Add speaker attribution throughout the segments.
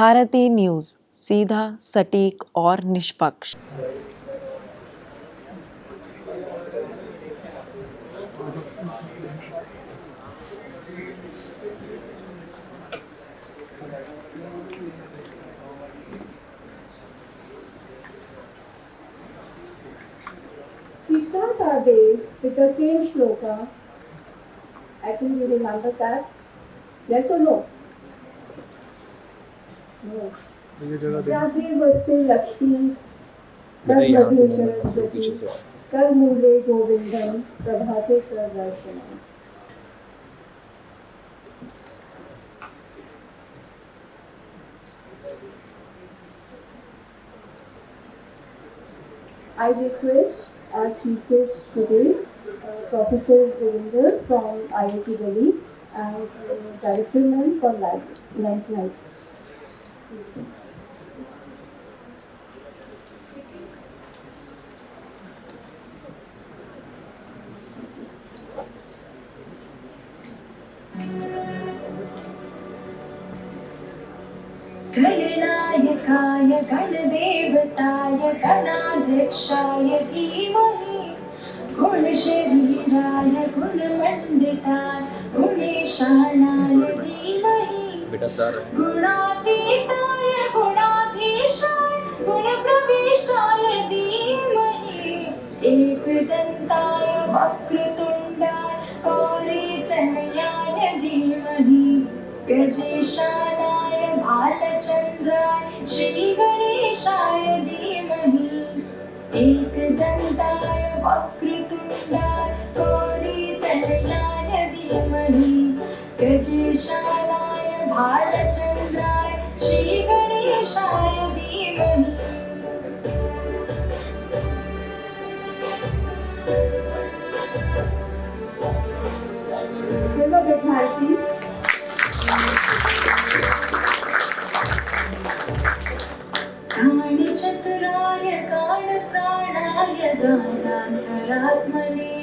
Speaker 1: Bharti news, सीधा, सटीक और निष्पक्ष।
Speaker 2: We start our day with the same shloka. I think you remember that. Yes or no? No. प्राग्देवस्य Lakshmi प्रभृति सरस्वती करमूले गोविंदम प्रभाते प्रदर्शनम. I request our chief guest today, Professor Virender from IIT Delhi and Director Ma'am for Life.
Speaker 3: गणनायकाय गणदेवताय गणाध्यक्षाय धीमहि गुणशरीराय गुणमण्डिताय गुणेशानाय धीमहि गुणातीताय गुणाधीशाय गुणप्रविष्टाय धीमहि एकदन्ताय वक्रतुण्डाय गौरीतनयाय धीमहि गजेशानाय भालचन्द्राय श्रीगणेशाय धीमहि एकदन्ताय वक्रतुण्डाय गौरीतनयाय धीमहि गजेशानाय भालचन्द्राय श्रीगणेशाय धीमहि.
Speaker 2: Give a big hand, please.
Speaker 3: चतुराय गानप्राणाय गानान्तरात्मने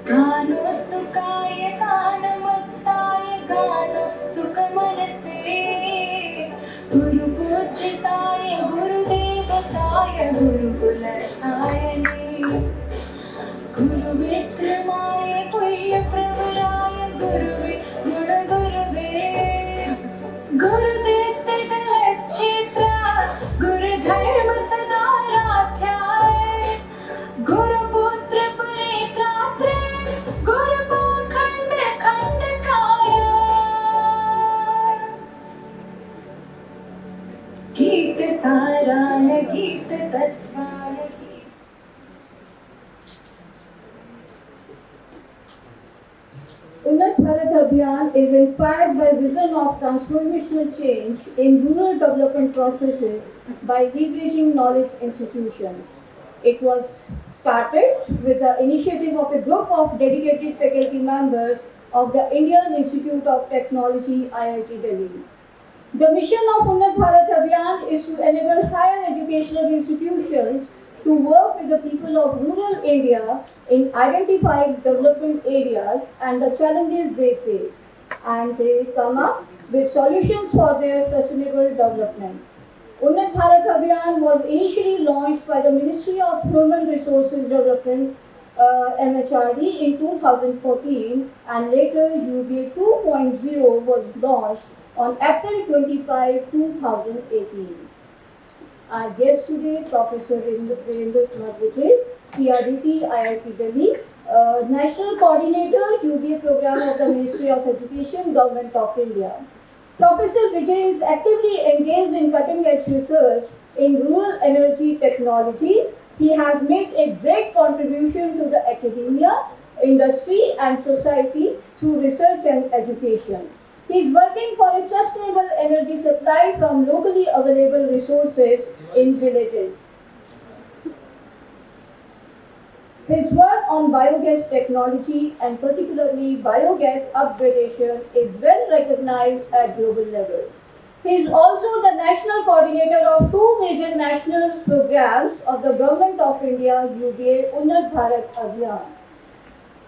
Speaker 3: गानोत्सुकाय गानमत्ताय गानोत्सुकमनसे गुरुपूजिताय गुरुदेवताय गुरुकुलस्थायने गुरुविक्रमाय गुह्यप्रवराय गुरुवे गुणगुरवे गुरुदीप्तिदलच्छिद्रा गुरुधर्म सदाराध्याय गुरुपुत्र परित्रात्रे गुरुपाखण्ड खण्डकाय गीत साराय गीत तत्वाय.
Speaker 2: Unnat Bharat Abhiyan is inspired by vision of transformational change in rural development processes by leveraging knowledge institutions. It was started with the initiative of a group of dedicated faculty members of the Indian Institute of Technology, IIT Delhi. The mission of Unnat Bharat Abhiyan is to enable higher educational institutions to work with the people of rural India in identifying development areas and the challenges they face, and they come up with solutions for their sustainable development. Unnat Bharat Abhiyan was initially launched by the Ministry of Human Resources Development, MHRD, in 2014, and later UBA 2.0 was launched on April 25, 2018. Our guest today, Professor Virender Kumar Vijay, CRDT, IIT Delhi, National Coordinator, UBA Program of the Ministry of Education, Government of India. Professor Vijay is actively engaged in cutting-edge research in rural energy technologies. He has made a great contribution to the academia, industry, and society through research and education. He is working for a sustainable energy supply from locally available resources in villages. His work on biogas technology and particularly biogas upgradation is well recognized at global level. He is also the national coordinator of two major national programs of the Government of India, UBA Unnat Bharat Abhiyan.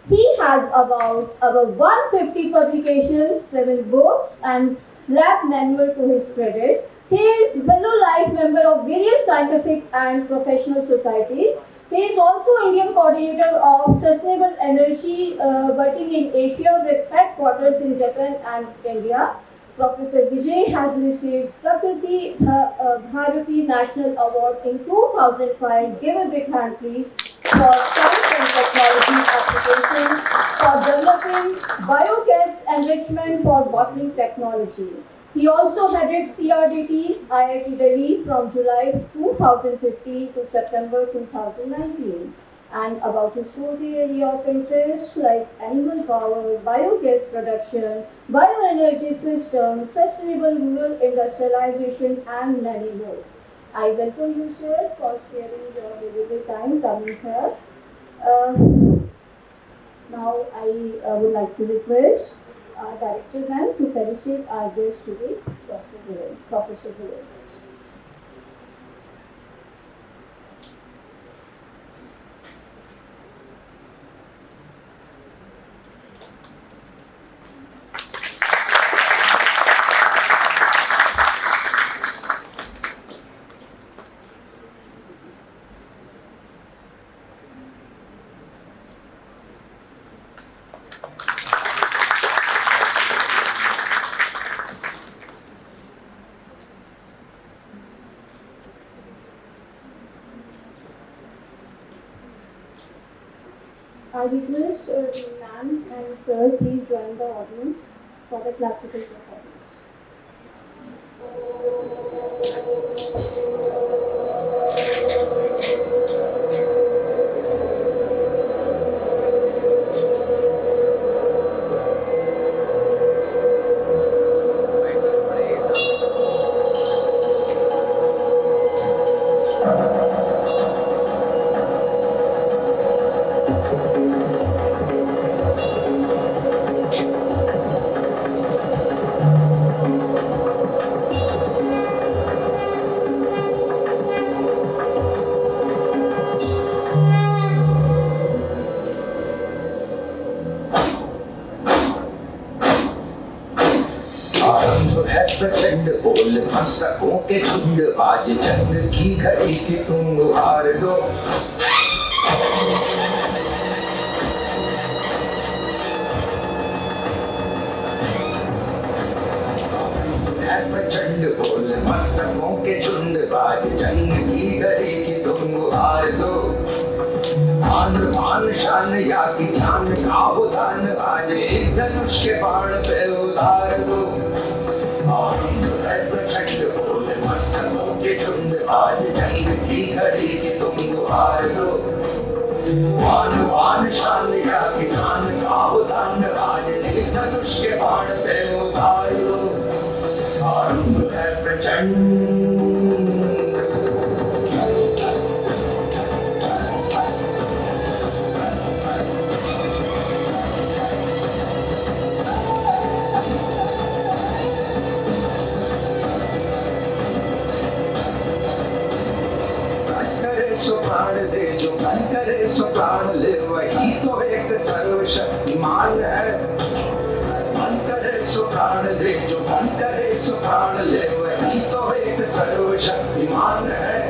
Speaker 2: He has about 150 publications, 7 books, and lab manual to his credit. He is fellow life member of various scientific and professional societies. He is also Indian coordinator of sustainable energy working in Asia with headquarters in Japan and India. Professor Vijay has received Prakriti Bharati National Award in 2005. Give a big hand, please, for science and technology applications for developing biogas enrichment for bottling technology. He also headed CRDT IIT Delhi from July 2015 to September 2019. And about his 40 area of interest like animal power, biogas production, bioenergy systems, sustainable rural industrialization, and many more. I welcome you, sir, for sparing your valuable time coming here. Uh, Now I would like to request our director ma'am to felicitate our guest today, Dr. Viren, Professor Viren. I request ma'am and sir, please join the audience for the classical performance.
Speaker 4: प्रचंड बोल मस्तकों के झुंड आज जंग की घड़ी की तुम हार दो प्रचंड बोल मस्तकों के झुंड आज जंग की घड़ी की तुम हार दो आन मान शान या की जान का उदान आज एक धनुष के बाण पे उतार दो प्रचंड बोल मस्तकों के झुंड आज जंग की घड़ी की तुम हार दो मान मान शान या की जान का उदान आज एक धनुष के बाण पे उतार दो आरंभ है प्रचंड प्राण दे जो मन करे सो प्राण ले वही तो एक सर्वशक्तिमान है मन करे सो प्राण दे जो मन करे सो प्राण ले वही तो एक सर्वशक्तिमान है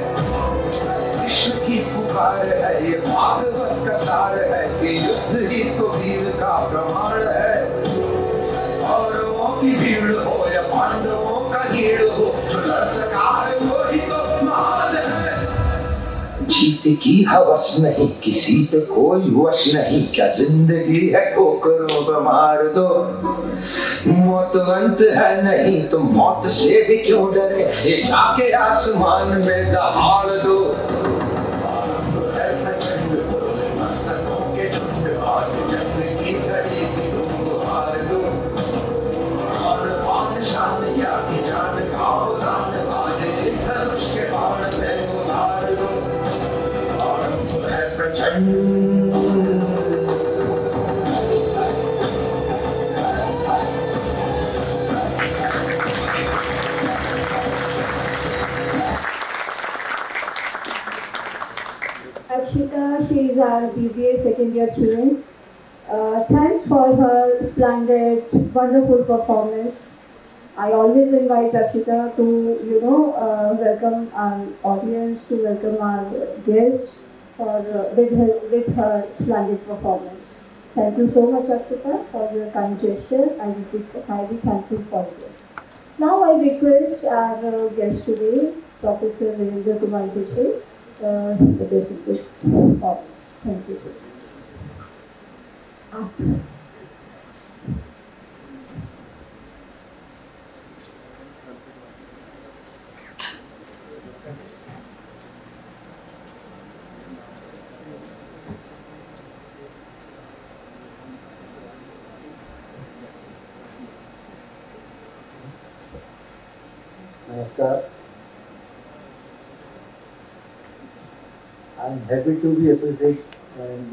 Speaker 4: विश्व की पुकार है ये भागवत का सार है कि युद्ध ही तो वीर का प्रमाण है और वो की भीड़ हो या पांडवों का हीड़ हो जो लड़ सका है वो ही तो महान है जीत की हवस नहीं किसी पे कोई वश नहीं क्या जिंदगी है ठोकरों पे मार दो मौत अंत है नहीं तो मौत से भी क्यों डरे ये जाके आसमान में दहाड़ दो मस्तकों के झुंड आज जंग की घड़ी की तुम हार दो और पान शान या की जान का उदान आज एक धनुष के बाण पे उतार दो है प्रचंड
Speaker 2: Akshita, she is our BBA second year student. Thanks for her splendid, wonderful performance. I always invite Akshita to, welcome our audience, to welcome our guests with her splendid performance. Thank you so much, Akshita, for your kind gesture. I will be highly thankful for this. Now I request our guest today, Professor Virendra Kumar Desai, the basic performance. Thank you.
Speaker 5: Namaskar. I am happy to be associated and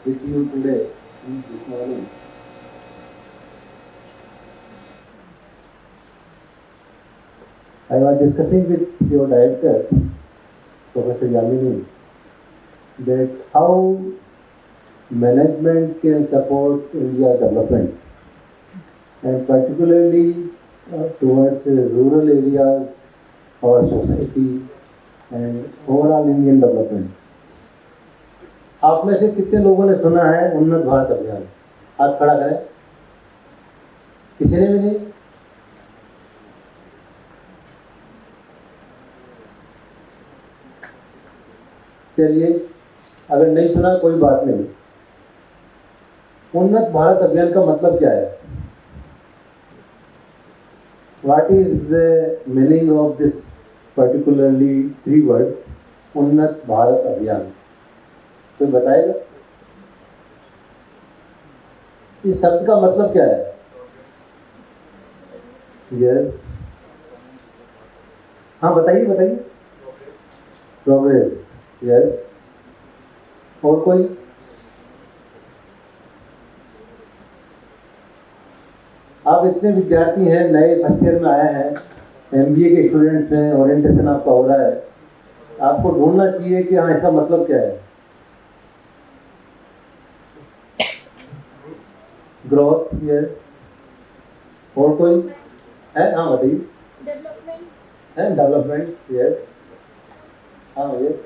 Speaker 5: with you today this morning. I was discussing with your director, Professor Yamini, that how management can support India development, and particularly towards rural areas, our society and overall Indian development. आप में से कितने लोगों ने सुना है उन्नत भारत अभियान? हाथ खड़ा करें। किसी ने भी नहीं? चलिए, अगर नहीं सुना कोई बात नहीं। उन्नत भारत अभियान का मतलब क्या है? What is the meaning of this particularly 3 words, उन्नत भारत अभियान? कोई बताएगा? इस शब्द का मतलब क्या है? यस, हाँ बताइए बताइए। Progress, yes. और कोई? आप इतने विद्यार्थी हैं, नए फर्स्ट ईयर में आए हैं, MBA के स्टूडेंट्स हैं, ओरिएंटेशन आपका हो रहा है, आपको ढूंढना चाहिए कि हाँ इसका मतलब क्या है। Growth, yes. और कोई है? हाँ बताइए। डेवलपमेंट है, डेवलपमेंट, यस। हाँ यस।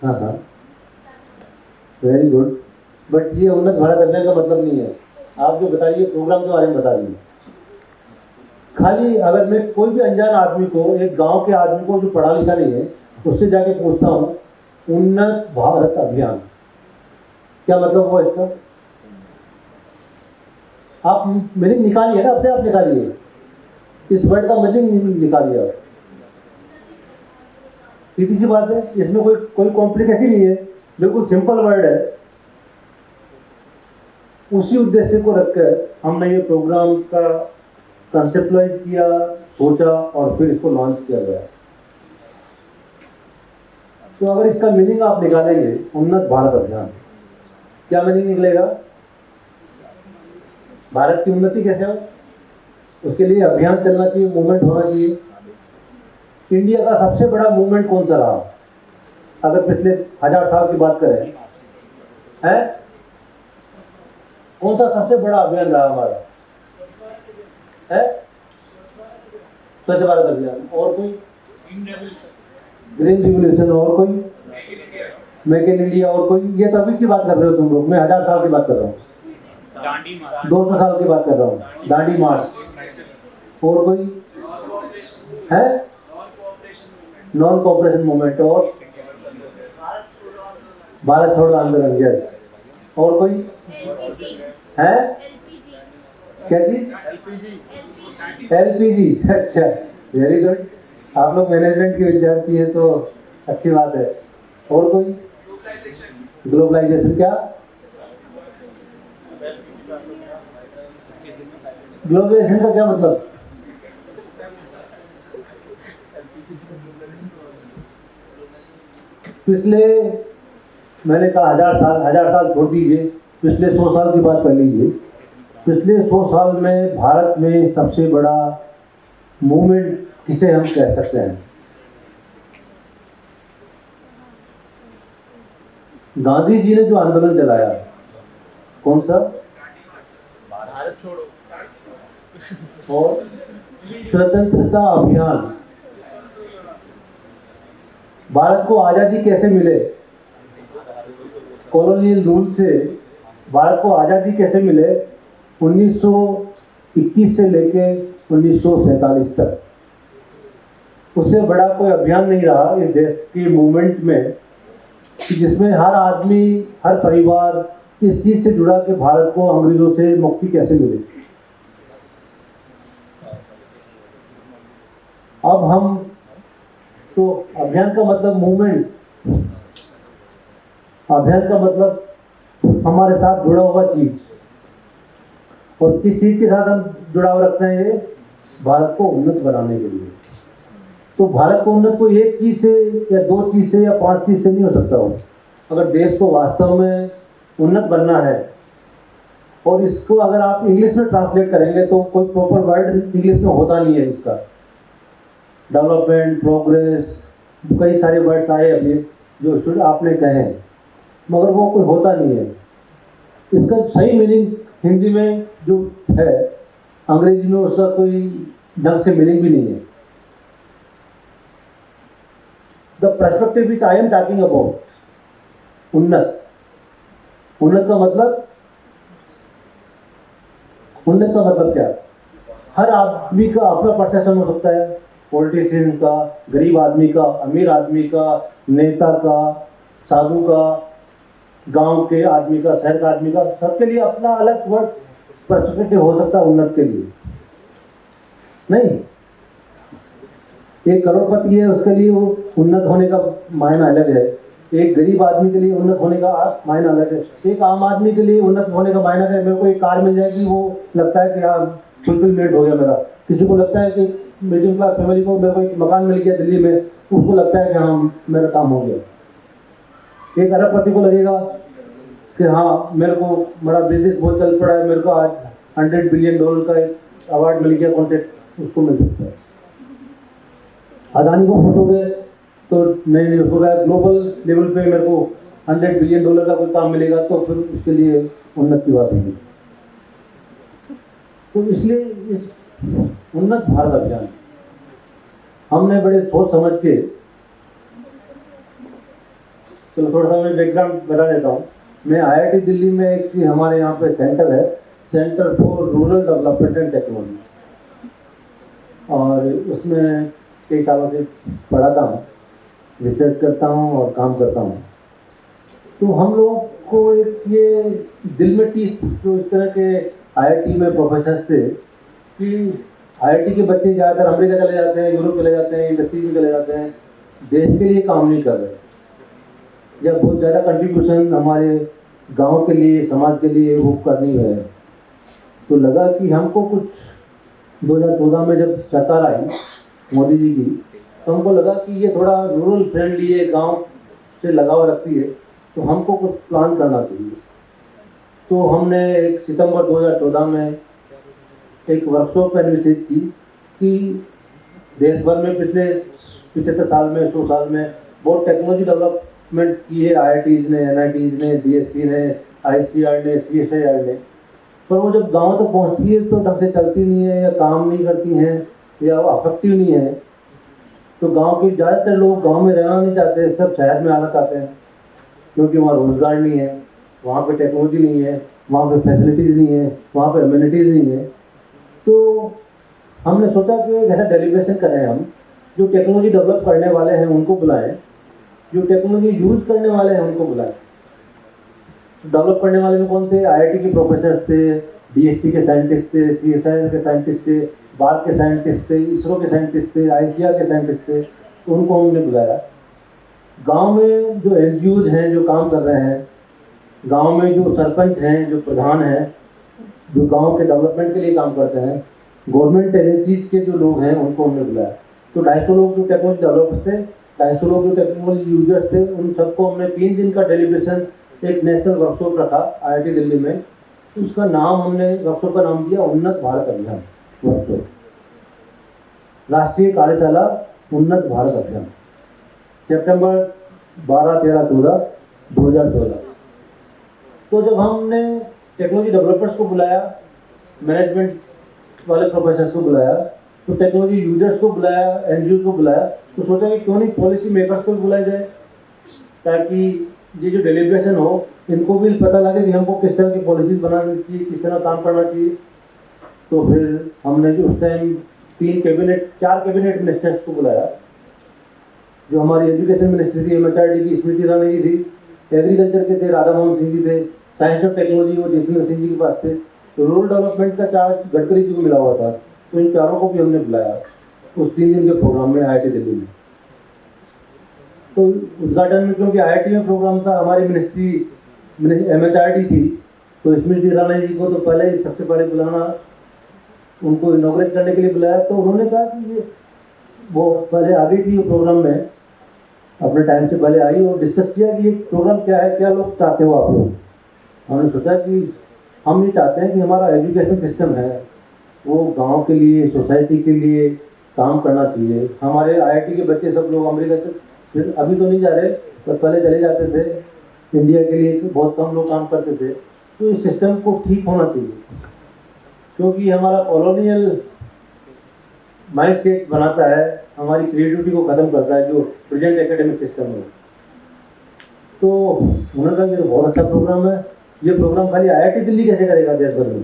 Speaker 5: हाँ हाँ, वेरी गुड। बट ये उन्नत भारत अभियान का मतलब नहीं है। आप जो बता रही है प्रोग्राम के बारे में बता रही है। खाली अगर मैं कोई भी अनजान आदमी को, एक गांव के आदमी को जो पढ़ा लिखा नहीं है, उससे जाके पूछता हूँ उन्नत भारत अभियान क्या मतलब हुआ इसका? आप मीनिंग निकालिए ना, अपने आप निकालिए। इस वर्ड का मीनिंग निकालिए आप। सीधी सी बात है, इसमें कोई कॉम्प्लिकेशन नहीं है, बिल्कुल सिंपल वर्ड है। उसी उद्देश्य को रखकर हमने ये प्रोग्राम का कंसेप्टलाइज किया, सोचा और फिर इसको लॉन्च किया गया। तो अगर इसका मीनिंग आप निकालेंगे, उन्नत भारत अभियान, क्या मीनिंग निकलेगा? भारत की उन्नति कैसे हो, उसके लिए अभियान चलना चाहिए, मूवमेंट होना चाहिए। इंडिया का सबसे बड़ा मूवमेंट कौन सा रहा अगर पिछले 1000 साल की बात करें? है कौन सा सबसे बड़ा अभियान रहा हमारा? है स्वच्छ भारत अभियान। और कोई? Green revolution. और कोई? Make in India. और कोई? ये तो अभी की बात कर रहे हो तुम लोग, मैं 1000 साल की बात कर रहा हूँ, 200 साल की बात कर रहा हूँ, दांडी मार्च। और कोई है? Non cooperation movement. और भारत छोड़ो आंदोलन, यस। और कोई है? क्या चीज? LPG। अच्छा, वेरी गुड। आप लोग मैनेजमेंट के विद्यार्थी हैं तो अच्छी बात है। और कोई? ग्लोबलाइजेशन। क्या ग्लोबलाइजेशन का क्या मतलब? पिछले, मैंने कहा 1000 साल छोड़ दीजिए, पिछले 100 साल की बात कर लीजिए। पिछले 100 साल में भारत में सबसे बड़ा मूवमेंट किसे हम कह सकते हैं? गांधी जी ने जो आंदोलन चलाया, कौन सा,
Speaker 6: भारत छोड़ो,
Speaker 5: और स्वतंत्रता अभियान, भारत को आज़ादी कैसे मिले, कॉलोनियल रूल से भारत को आज़ादी कैसे मिले, 1921 से लेके 1947 तक, उससे बड़ा कोई अभियान नहीं रहा इस देश की मूवमेंट में कि जिसमें हर आदमी, हर परिवार इस चीज से जुड़ा कि भारत को अंग्रेजों से मुक्ति कैसे मिले। अब हम तो अभियान का मतलब मूवमेंट, अभियान का मतलब हमारे साथ जुड़ा हुआ चीज, और किस चीज के साथ हम जुड़ाव रखते हैं, ये भारत को उन्नत बनाने के लिए। तो भारत को उन्नत कोई एक चीज से या दो चीज से या 5 चीज से नहीं हो सकता हो। अगर देश को वास्तव में उन्नत बनना है, और इसको अगर आप इंग्लिश में ट्रांसलेट करेंगे तो कोई प्रॉपर वर्ड इंग्लिश में होता नहीं है इसका। डेवलपमेंट, प्रोग्रेस, कई सारे वर्ड्स आए अभी जो आपने कहे हैं, मगर वो कोई होता नहीं है। इसका सही मीनिंग हिंदी में जो है, अंग्रेजी में उसका कोई ढंग से मीनिंग भी नहीं है। The perspective which I am talking about, उन्नत, उन्नत का मतलब, उन्नत का मतलब क्या? हर आदमी का अपना परसेप्शन हो सकता है, पॉलिटिशियन का, गरीब आदमी का, अमीर आदमी का, नेता का, साधु का, गांव के आदमी का, शहर का आदमी का, सबके लिए अपना अलग वर्ड पर्सपेक्टिव हो सकता है उन्नत के लिए। नहीं, एक करोड़पति है उसके लिए वो उन्नत होने का मायना अलग है, एक गरीब आदमी के लिए उन्नत होने का मायना अलग है, एक आम आदमी के लिए उन्नत होने का मायना है मेरे को एक कार मिल जाएगी, वो लगता है कि हाँ फुलफिलमेंट हो गया मेरा। किसी को लगता है कि मिडिल क्लास फैमिली को मेरे को एक मकान मिल गया दिल्ली में, उसको लगता है कि हाँ मेरा काम हो गया। एक अरबपति को लगेगा कि हाँ मेरे को बड़ा बिजनेस बहुत चल पड़ा है, मेरे को आज $100 बिलियन का एक अवार्ड मिल गया, कॉन्ट्रैक्ट उसको मिल सकता है। अदानी को पूछोगे तो नहीं, उसको ग्लोबल लेवल पे मेरे को $100 बिलियन का कोई काम मिलेगा, तो फिर उसके लिए उन्नत की बात होगी। तो इसलिए इस उन्नत भारत अभियान हमने बड़े सोच समझ के, चलो थोड़ा सा मैं बैकग्राउंड बता देता हूँ। मैं IIT दिल्ली में एक हमारे यहाँ पे सेंटर है, centre for rural development and technology, और उसमें कई सालों से पढ़ाता हूँ, रिसर्च करता हूँ और काम करता हूँ। तो हम लोग को एक ये दिल में टीस जो इस तरह के IIT में प्रोफेसर थे कि IIT के बच्चे ज़्यादातर अमेरिका चले जाते हैं, यूरोप चले जाते हैं, इंडस्ट्रीज में चले जाते हैं, देश के लिए काम नहीं कर रहे, या बहुत ज़्यादा कंट्रीब्यूशन हमारे गांव के लिए, समाज के लिए वो करनी है। तो लगा कि हमको कुछ 2014 में जब सरकार आई मोदी जी की, तो हमको लगा कि ये थोड़ा रूरल फ्रेंडली है, गांव से लगाव रखती है, तो हमको कुछ प्लान करना चाहिए। तो हमने 1 सितंबर 2014 में एक वर्कशॉप एनिवर्सरी की कि देश भर में पिछले 75 साल में, 100 साल में बहुत टेक्नोलॉजी डेवलपमेंट की है, IITs ने, NITs ने, DST ने, ICR ने, CSIR ने, पर वो जब गांव तक पहुंचती है तो ढंग से चलती नहीं है, या काम नहीं करती हैं, या वो अफेक्टिव नहीं है। तो गांव के ज़्यादातर लोग गांव में रहना नहीं चाहते, सब शहर में आना चाहते हैं, क्योंकि वहाँ रोजगार नहीं है, वहाँ पे टेक्नोलॉजी नहीं है, वहाँ पे फैसिलिटीज़ नहीं है, वहाँ पे एम्यूनिटीज़ नहीं है। तो हमने सोचा कि एक ऐसा डेलीब्रेशन करें, हम जो टेक्नोलॉजी डेवलप करने वाले हैं उनको बुलाएं, जो टेक्नोलॉजी यूज़ करने वाले हैं उनको बुलाएं। डेवलप करने वाले में कौन थे? IIT के प्रोफेसर थे, DST के साइंटिस्ट थे, CSIR के साइंटिस्ट थे, बार्क के साइंटिस्ट थे, ISRO के साइंटिस्ट थे, ICR के साइंटिस्ट थे, तो उनको हमने बुलाया। गांव में जो NGOs हैं जो काम कर रहे हैं, गांव में जो सरपंच हैं, जो प्रधान हैं, जो गांव के डेवलपमेंट के लिए काम करते हैं, गवर्नमेंट एजेंसीज के जो लोग हैं उनको हमने बुलाया। तो 250 लोग जो टेक्नोलॉजी डेवलपर्स थे, 250 लोग जो टेक्नोलॉजी यूजर्स थे, उन सबको हमने 3 दिन का डेलीब्रेशन, एक नेशनल वर्कशॉप रखा IIT दिल्ली में। उसका नाम हमने, वर्कशॉप का नाम दिया उन्नत भारत अभियान वर्कशॉप, राष्ट्रीय कार्यशाला उन्नत भारत अभियान। सितंबर 12, 13, 14 2014। तो जब हमने टेक्नोलॉजी डेवलपर्स को बुलाया, मैनेजमेंट वाले प्रोफेसर्स को बुलाया, तो टेक्नोलॉजी यूजर्स को बुलाया, एनजीओ को बुलाया, तो सोचा कि क्यों नहीं पॉलिसी मेकर्स को बुलाया जाए, ताकि ये जो डेलिब्रेशन हो इनको भी पता लगे कि हमको किस तरह की पॉलिसीज बनानी चाहिए, किस तरह काम करना चाहिए। तो फिर हमने जो उस टाइम 4 कैबिनेट मिनिस्टर्स को बुलाया, जो हमारी एजुकेशन मिनिस्ट्री थी MHRD की स्मृति ईरानी जी थी, एग्रीकल्चर के थे राधा मोहन सिंह जी थे, साइंस और टेक्नोलॉजी वो जितेंद्र सिंह जी के पास थे, तो रूरल डेवलपमेंट का चार्ज गडकरी जी को मिला हुआ था। तो इन चारों को भी हमने बुलाया उस 3 दिन के प्रोग्राम में IIT दिल्ली में। तो उद्घाटन में क्योंकि IIT में प्रोग्राम था, हमारी मिनिस्ट्री MHRD थी, तो स्मृति ईरानी जी को तो पहले ही सबसे पहले बुलाना, उनको इनॉग्रेट करने के लिए बुलाया। तो उन्होंने कहा कि ये वो पहले आ गई थी प्रोग्राम में, अपने टाइम से पहले आई और डिस्कस किया कि ये प्रोग्राम क्या है, क्या लोग चाहते हो आप लोग। हमने सोचा कि हम ये चाहते हैं कि हमारा एजुकेशन सिस्टम है वो गांव के लिए, सोसाइटी के लिए काम करना चाहिए। हमारे IIT के बच्चे सब लोग अमेरिका से, फिर अभी तो नहीं जा रहे, पर पहले चले जाते थे, इंडिया के लिए बहुत कम लोग काम करते थे। तो इस सिस्टम को ठीक होना चाहिए, क्योंकि हमारा कॉलोनियल माइंड सेट बनाता है, हमारी क्रिएटिविटी को ख़त्म करता है जो प्रेजेंट एकेडमिक सिस्टम है। तो उन्होंने कहा ये तो बहुत अच्छा प्रोग्राम है, ये प्रोग्राम खाली IIT दिल्ली कैसे करेगा देश भर में,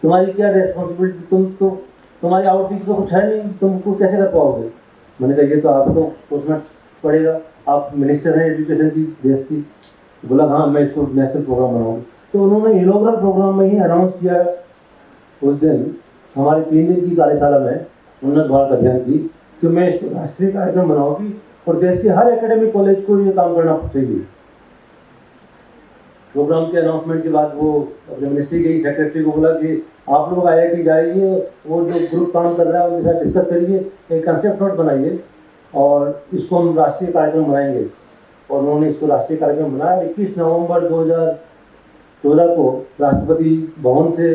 Speaker 5: तुम्हारी क्या रेस्पॉन्सिबिलिटी, तुम्हारी आउटरीच तो कुछ है नहीं, तुमको कैसे कर पाओगे। मैंने कहा ये तो आपको सोचना पड़ेगा, आप मिनिस्टर हैं एजुकेशन की देश की। बोला हाँ मैं इसको नेशनल प्रोग्राम बनाऊँगी। तो उन्होंने इनॉग्रल प्रोग्राम में ही अनाउंस किया उस दिन हमारे 3 दिन की कार्यशाला में उन्नत भारत अभियान की, कि मैं इसको राष्ट्रीय कार्यक्रम बनाऊंगी और देश के हर एकेडमिक कॉलेज को ये काम करना चाहिए। प्रोग्राम के अनाउंसमेंट के बाद वो अपने मिनिस्ट्री के सेक्रेटरी को बोला कि आप लोग IIT जाइए, वो जो ग्रुप काम कर रहा है उनके साथ डिस्कस करिए, एक कंसेप्ट नोट बनाइए और इसको हम राष्ट्रीय कार्यक्रम बनाएंगे। और उन्होंने इसको राष्ट्रीय कार्यक्रम बनाया। 21 नवंबर 2014 को राष्ट्रपति भवन से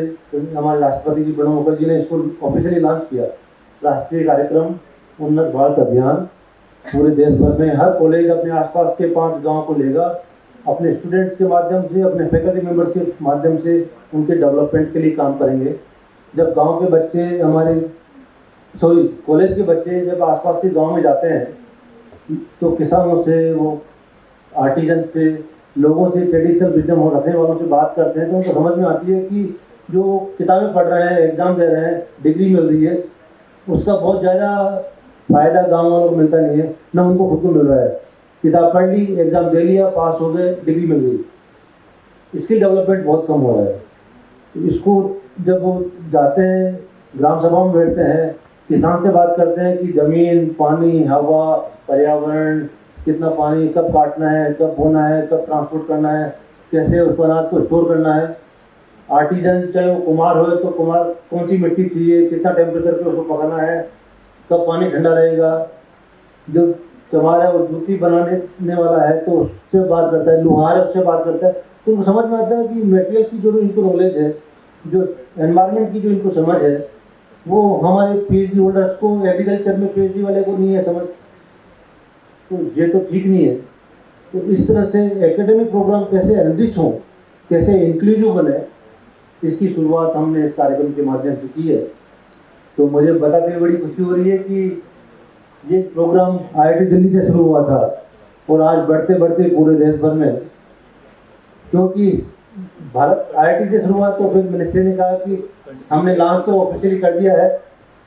Speaker 5: हमारे राष्ट्रपति जी प्रणब मुखर्जी ने इसको ऑफिशियली लॉन्च किया, राष्ट्रीय कार्यक्रम उन्नत भारत अभियान। पूरे देश भर में हर कॉलेज अपने आसपास के 5 गांव को लेगा, अपने स्टूडेंट्स के माध्यम से, अपने फैकल्टी मेंबर्स के माध्यम से उनके डेवलपमेंट के लिए काम करेंगे। जब गांव के बच्चे कॉलेज के बच्चे जब आसपास के गांव में जाते हैं तो किसानों से, वो आर्टिजन से, लोगों से, ट्रेडिशनल विजडम और रखने वालों से बात करते हैं, तो उनको समझ में आती है कि जो किताबें पढ़ रहे हैं, एग्ज़ाम दे रहे हैं, डिग्री मिल रही है, उसका बहुत ज़्यादा फ़ायदा गांव वालों को मिलता नहीं है, ना उनको खुद को मिल रहा है। किताब पढ़ ली, एग्ज़ाम दे लिया, पास हो गए, डिग्री मिल गई। स्किल डेवलपमेंट बहुत कम हो रहा है। इसको जब वो जाते हैं, ग्राम सभा में बैठते हैं, किसान से बात करते हैं कि ज़मीन, पानी, हवा, पर्यावरण, कितना पानी कब काटना है, कब बोना है, कब ट्रांसपोर्ट करना है, कैसे उस अनाज को स्टोर करना है। आर्टिजन चाहे वो कुम्हार हो तो कुम्हार कौन सी मिट्टी चाहिए, कितना टेम्परेचर पे उसको पकाना है, कब पानी ठंडा रहेगा। जो चमार है वो जूती बनाने वाला है तो उससे बात करता है, लुहार है उससे बात करता है। तो उनको समझ में आता है कि मटेरियल्स की जो इनको नॉलेज है, जो एनवायरनमेंट की जो इनको समझ है, वो हमारे PhD होल्डर्स को, एग्रीकल्चर में PhD वाले को नहीं है समझ। तो ये तो ठीक नहीं है। तो इस तरह से एकेडमिक प्रोग्राम कैसे एनरिच हों, कैसे इंक्लूसिव बने, इसकी शुरुआत हमने इस कार्यक्रम के माध्यम से की है। तो मुझे बताते हुए बड़ी खुशी हो रही है कि ये प्रोग्राम IIT दिल्ली से शुरू हुआ था और आज बढ़ते बढ़ते पूरे देश भर में, क्योंकि भारत IIT से शुरू हुआ तो फिर मिनिस्ट्री ने कहा कि हमने लॉन्च तो ऑफिशियली कर दिया है,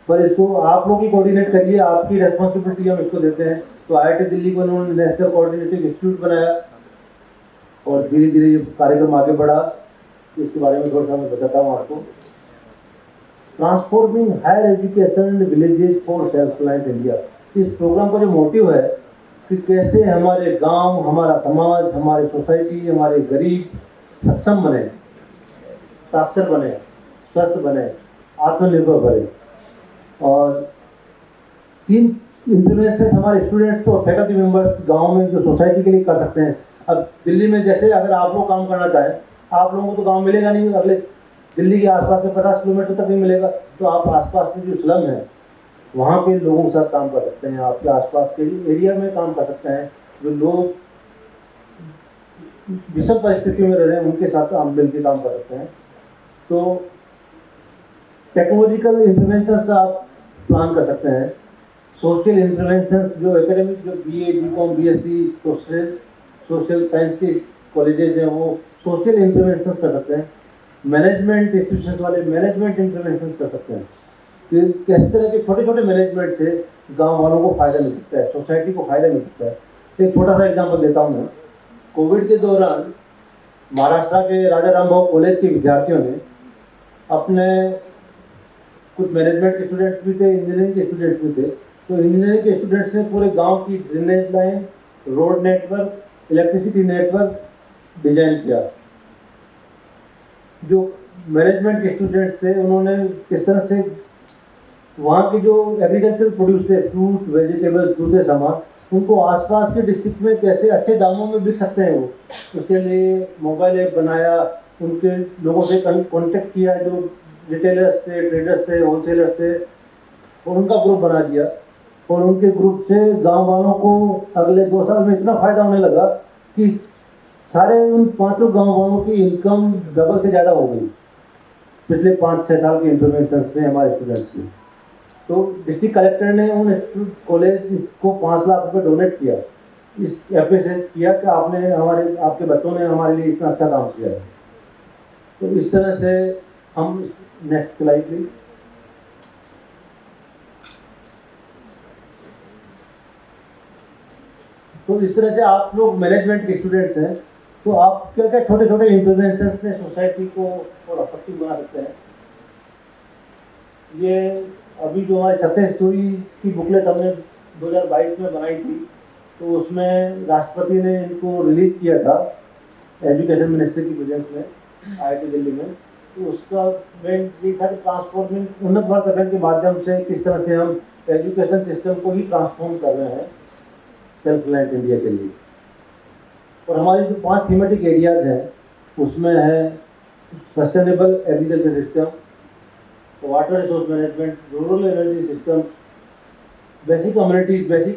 Speaker 5: पर इसको आप लोग ही कोऑर्डिनेट करिए, आपकी रेस्पॉन्सिबिलिटी हम इसको देते हैं। तो IIT दिल्ली को उन्होंने नेशनल कोऑर्डिनेटिंग इंस्टीट्यूट बनाया और धीरे धीरे ये कार्यक्रम आगे बढ़ा। इसके बारे में थोड़ा सा मैं बताता हूँ आपको। Transforming higher education villages for self reliance India, इस प्रोग्राम का जो मोटिव है कि कैसे हमारे गांव, हमारा समाज, हमारी सोसाइटी, हमारे गरीब सक्षम बने, साक्षर बने, स्वस्थ बने, आत्मनिर्भर बने। और 3 इन्फ्लुएंसेस हमारे स्टूडेंट्स और फैकल्टी मेंबर्स गांव में जो सोसाइटी के लिए कर सकते हैं। अब दिल्ली में जैसे अगर आप लोग काम करना चाहें, आप लोगों को तो गांव मिलेगा नहीं, अगले दिल्ली के आसपास में 50 किलोमीटर तक नहीं मिलेगा, तो आप आसपास में जो स्लम है वहाँ पे लोगों के साथ काम कर सकते हैं, आपके आसपास के एरिया में काम कर सकते हैं। जो लोग विषम परिस्थितियों में रह रहे हैं उनके साथ हम मिलकर काम कर सकते हैं। तो टेक्नोलॉजिकल इंटरवेंशन आप प्लान कर सकते हैं। सोशल इंटरवेंशन जो एकेडमिक जो BA BCom BSc social science के कॉलेजेज हैं वो सोशल इंटरवेंशन कर सकते हैं। मैनेजमेंट इंस्टीट्यूशन वाले मैनेजमेंट इंटरवेंशन कर सकते हैं कि किस तरह के छोटे छोटे मैनेजमेंट से गांव वालों को फ़ायदा मिल सकता है, सोसाइटी को फ़ायदा मिल सकता है। एक छोटा सा एग्जांपल देता हूँ मैं। कोविड के दौरान महाराष्ट्र के राजा रामभाऊ कॉलेज के विद्यार्थियों ने अपने कुछ मैनेजमेंट के स्टूडेंट्स भी थे, इंजीनियरिंग के स्टूडेंट्स भी थे, तो इंजीनियरिंग के स्टूडेंट्स ने पूरे गांव की drainage line, road network, electricity network design किया। जो मैनेजमेंट के स्टूडेंट्स थे उन्होंने किस तरह से वहाँ के जो एग्रीकल्चर प्रोड्यूस थे, फ्रूट वेजिटेबल्स दूसरे सामान, उनको आसपास के डिस्ट्रिक्ट में कैसे अच्छे दामों में बिक सकते हैं वो, उसके लिए मोबाइल ऐप बनाया, उनके लोगों से कांटेक्ट किया जो रिटेलर्स थे, ट्रेडर्स थे, होलसेलर्स थे, और उनका ग्रुप बना दिया। और उनके ग्रुप से गांव वालों को अगले 2 साल में इतना फ़ायदा होने लगा कि सारे उन 5 गांव वालों की इनकम डबल से ज़्यादा हो गई पिछले 5-6 साल के इंटरवेंशन से हमारे स्टूडेंट्स की। तो डिस्ट्रिक्ट कलेक्टर ने उन कॉलेज को 5 लाख रुपए डोनेट किया, इस एप्रिशिएट किया कि आपके बच्चों ने हमारे लिए इतना अच्छा काम किया है। तो इस तरह से हम नेक्स्ट स्लाइड प्लीज। तो इस तरह से आप लोग मैनेजमेंट के स्टूडेंट्स हैं, तो आप क्या क्या छोटे छोटे इंटरवेंशन से सोसाइटी को और अफेक्टिव बना सकते हैं। ये अभी जो हमारी सक्सेस स्टोरी की बुकलेट हमने 2022 में बनाई थी, तो उसमें राष्ट्रपति ने इनको रिलीज किया था एजुकेशन मिनिस्ट्री की प्रेजेंस में IIT दिल्ली में। तो उसका मेन ये था कि ट्रांसफॉर्मिंग उन्नत भारत अभियान के माध्यम से किस तरह से हम एजुकेशन सिस्टम को ही ट्रांसफॉर्म कर रहे हैं सेल्फ रिलायंट इंडिया के लिए। और हमारे जो 5 थीमेटिक एरियाज हैं उसमें है sustainable agriculture system, water resource management, rural energy system, basic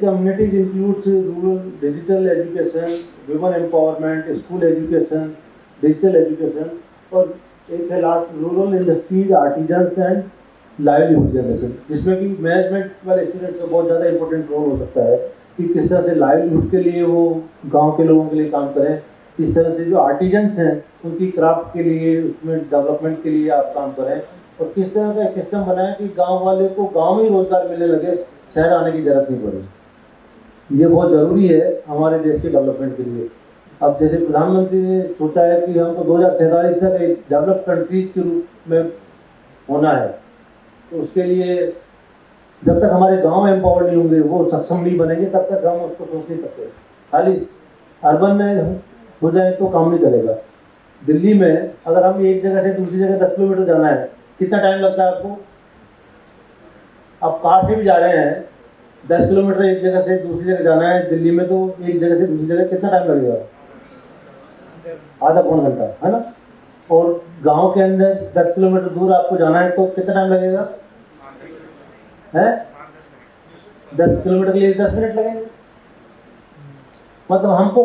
Speaker 5: communities includes rural digital education, women empowerment, school education, digital education, और एक है last rural industries, artisans and livelihood generation, जिसमें कि मैनेजमेंट वाले students का बहुत ज़्यादा इंपॉर्टेंट रोल हो सकता है कि किस तरह से लाइवलीहुड के लिए वो गांव के लोगों के लिए काम करें, किस तरह से जो आर्टिजन्स हैं उनकी क्राफ्ट के लिए उसमें डेवलपमेंट के लिए आप काम करें, और किस तरह का एक सिस्टम बनाएं कि गांव वाले को गांव में ही रोजगार मिलने लगे, शहर आने की जरूरत नहीं पड़े। ये बहुत ज़रूरी है हमारे देश के डेवलपमेंट के लिए। अब जैसे प्रधानमंत्री ने सोचा है कि हमको 2047 तक एक डेवलप्ड कंट्रीज के रूप में होना है, तो उसके लिए जब तक हमारे गांव एम्पावर्ड नहीं होंगे, वो सक्षम नहीं बनेंगे, तब तक हम उसको सोच नहीं सकते। खाली अर्बन में हो जाए तो काम नहीं चलेगा। दिल्ली में अगर हम एक जगह से दूसरी जगह 10 किलोमीटर जाना है, कितना टाइम लगता है आपको? आप कार से भी जा रहे हैं, 10 किलोमीटर एक जगह से दूसरी जगह जाना है दिल्ली में, तो एक जगह से दूसरी जगह कितना टाइम लगेगा? आधा पौन घंटा, है ना। और गांव के अंदर 10 किलोमीटर दूर आपको जाना है तो कितना टाइम लगेगा? है 10 किलोमीटर के लिए 10 मिनट लगेंगे। मतलब हमको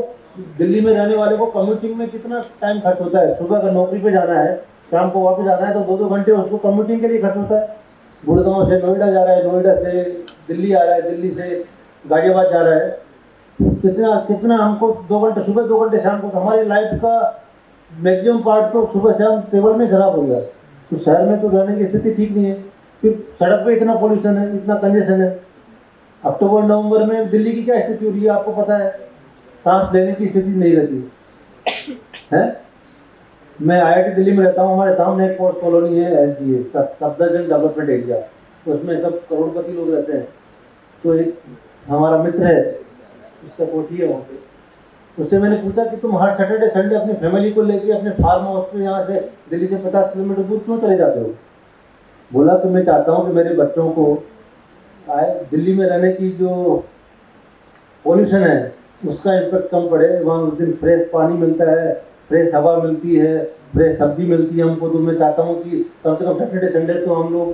Speaker 5: दिल्ली में रहने वाले को कम्यूटिंग में कितना टाइम खर्च होता है? सुबह अगर नौकरी पे जाना है, शाम को वापस जाना है, तो 2-2 घंटे उसको कम्यूटिंग के लिए खर्च होता है। गुड़गांव से नोएडा जा रहा है, नोएडा से दिल्ली आ रहा है, दिल्ली से गाजियाबाद जा रहा है, कितना हमको 2 घंटे सुबह, 2 घंटे शाम को। तो हमारी लाइफ का मैक्सिमम पार्ट तो सुबह शाम टेबल में खराब हो गया। तो शहर में तो रहने की स्थिति ठीक नहीं है। फिर सड़क पे इतना पोल्यूशन है, इतना कंजेशन है। अक्टूबर नवंबर में दिल्ली की क्या स्थिति हो रही है आपको पता है? सांस लेने की स्थिति नहीं रहती है। मैं IIT दिल्ली में रहता हूँ, हमारे सामने एक पोस्ट कॉलोनी है SDA, सफदरजंग डेवलपमेंट एरिया, तो उसमें सब करोड़पति लोग रहते हैं। तो एक हमारा मित्र है, उसका कोठी है वहाँ पे, उससे मैंने पूछा कि तुम हर सैटरडे संडे अपनी फैमिली को लेके अपने फार्म हाउस पे यहाँ से दिल्ली से 50 किलोमीटर दूर क्यों चले जाते हो? बोला कि मैं चाहता हूँ कि मेरे बच्चों को दिल्ली में रहने की जो पॉल्यूशन है उसका इम्पेक्ट कम पड़े। वहाँ उस दिन फ्रेश पानी मिलता है, फ्रेश हवा मिलती है, फ्रेश सब्जी मिलती है हमको। तो मैं चाहता हूँ कि कम से कम सैटरडे संडे तो हम लोग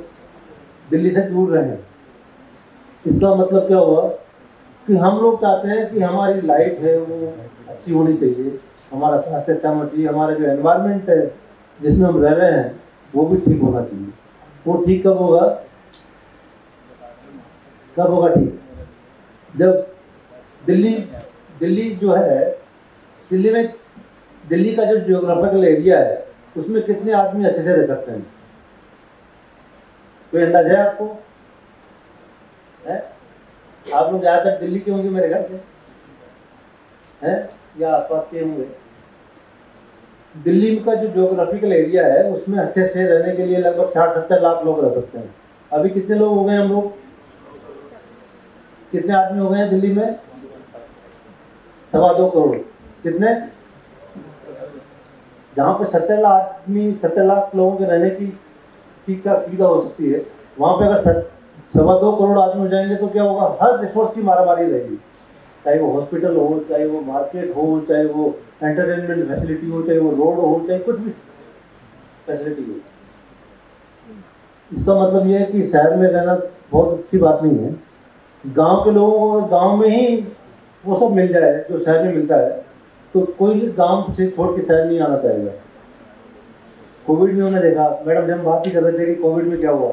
Speaker 5: दिल्ली से दूर रहें। इसका मतलब क्या हुआ कि हम लोग चाहते हैं कि हमारी लाइफ है वो अच्छी होनी चाहिए, हमारा स्वास्थ्य अच्छा होना चाहिए, हमारा जो एनवायरनमेंट है जिसमें हम रह रहे हैं वो भी ठीक होना चाहिए। वो ठीक कब होगा? कब होगा ठीक? जब दिल्ली जो है, दिल्ली का जो जियोग्राफिकल एरिया है उसमें कितने आदमी अच्छे से रह सकते हैं? कोई अंदाजा है आपको? है? आप लोग ज़्यादातर दिल्ली के होंगे मेरे घर से, हैं या आसपास के होंगे। दिल्ली का जो जियोग्राफिकल एरिया है उसमें अच्छे से रहने के लिए लगभग 60-70 लाख लोग रह सकते हैं। अभी कितने लोग हो गए हम लोग? कितने आदमी हो गए हैं दिल्ली में? 2.25 करोड़। कितने? जहाँ पे 70 लाख लोगों के रहने की सुविधा हो सकती है, वहाँ पे अगर 2.25 करोड़ आदमी हो जाएंगे तो क्या होगा? हर रिसोर्स की मारामारी रहेगी, चाहे वो हॉस्पिटल हो, चाहे वो मार्केट हो, चाहे वो एंटरटेनमेंट फैसिलिटी हो, चाहे वो रोड हो, चाहे कुछ भी फैसिलिटी हो। इसका मतलब ये है कि शहर में रहना बहुत अच्छी बात नहीं है। गांव के लोगों को गांव में ही वो सब मिल जाए जो शहर में मिलता है, तो कोई गांव से छोड़ के शहर नहीं आना चाहेगा। कोविड में उन्होंने देखा, मैडम जब हम बात ही कर रहे थे कि कोविड में क्या हुआ,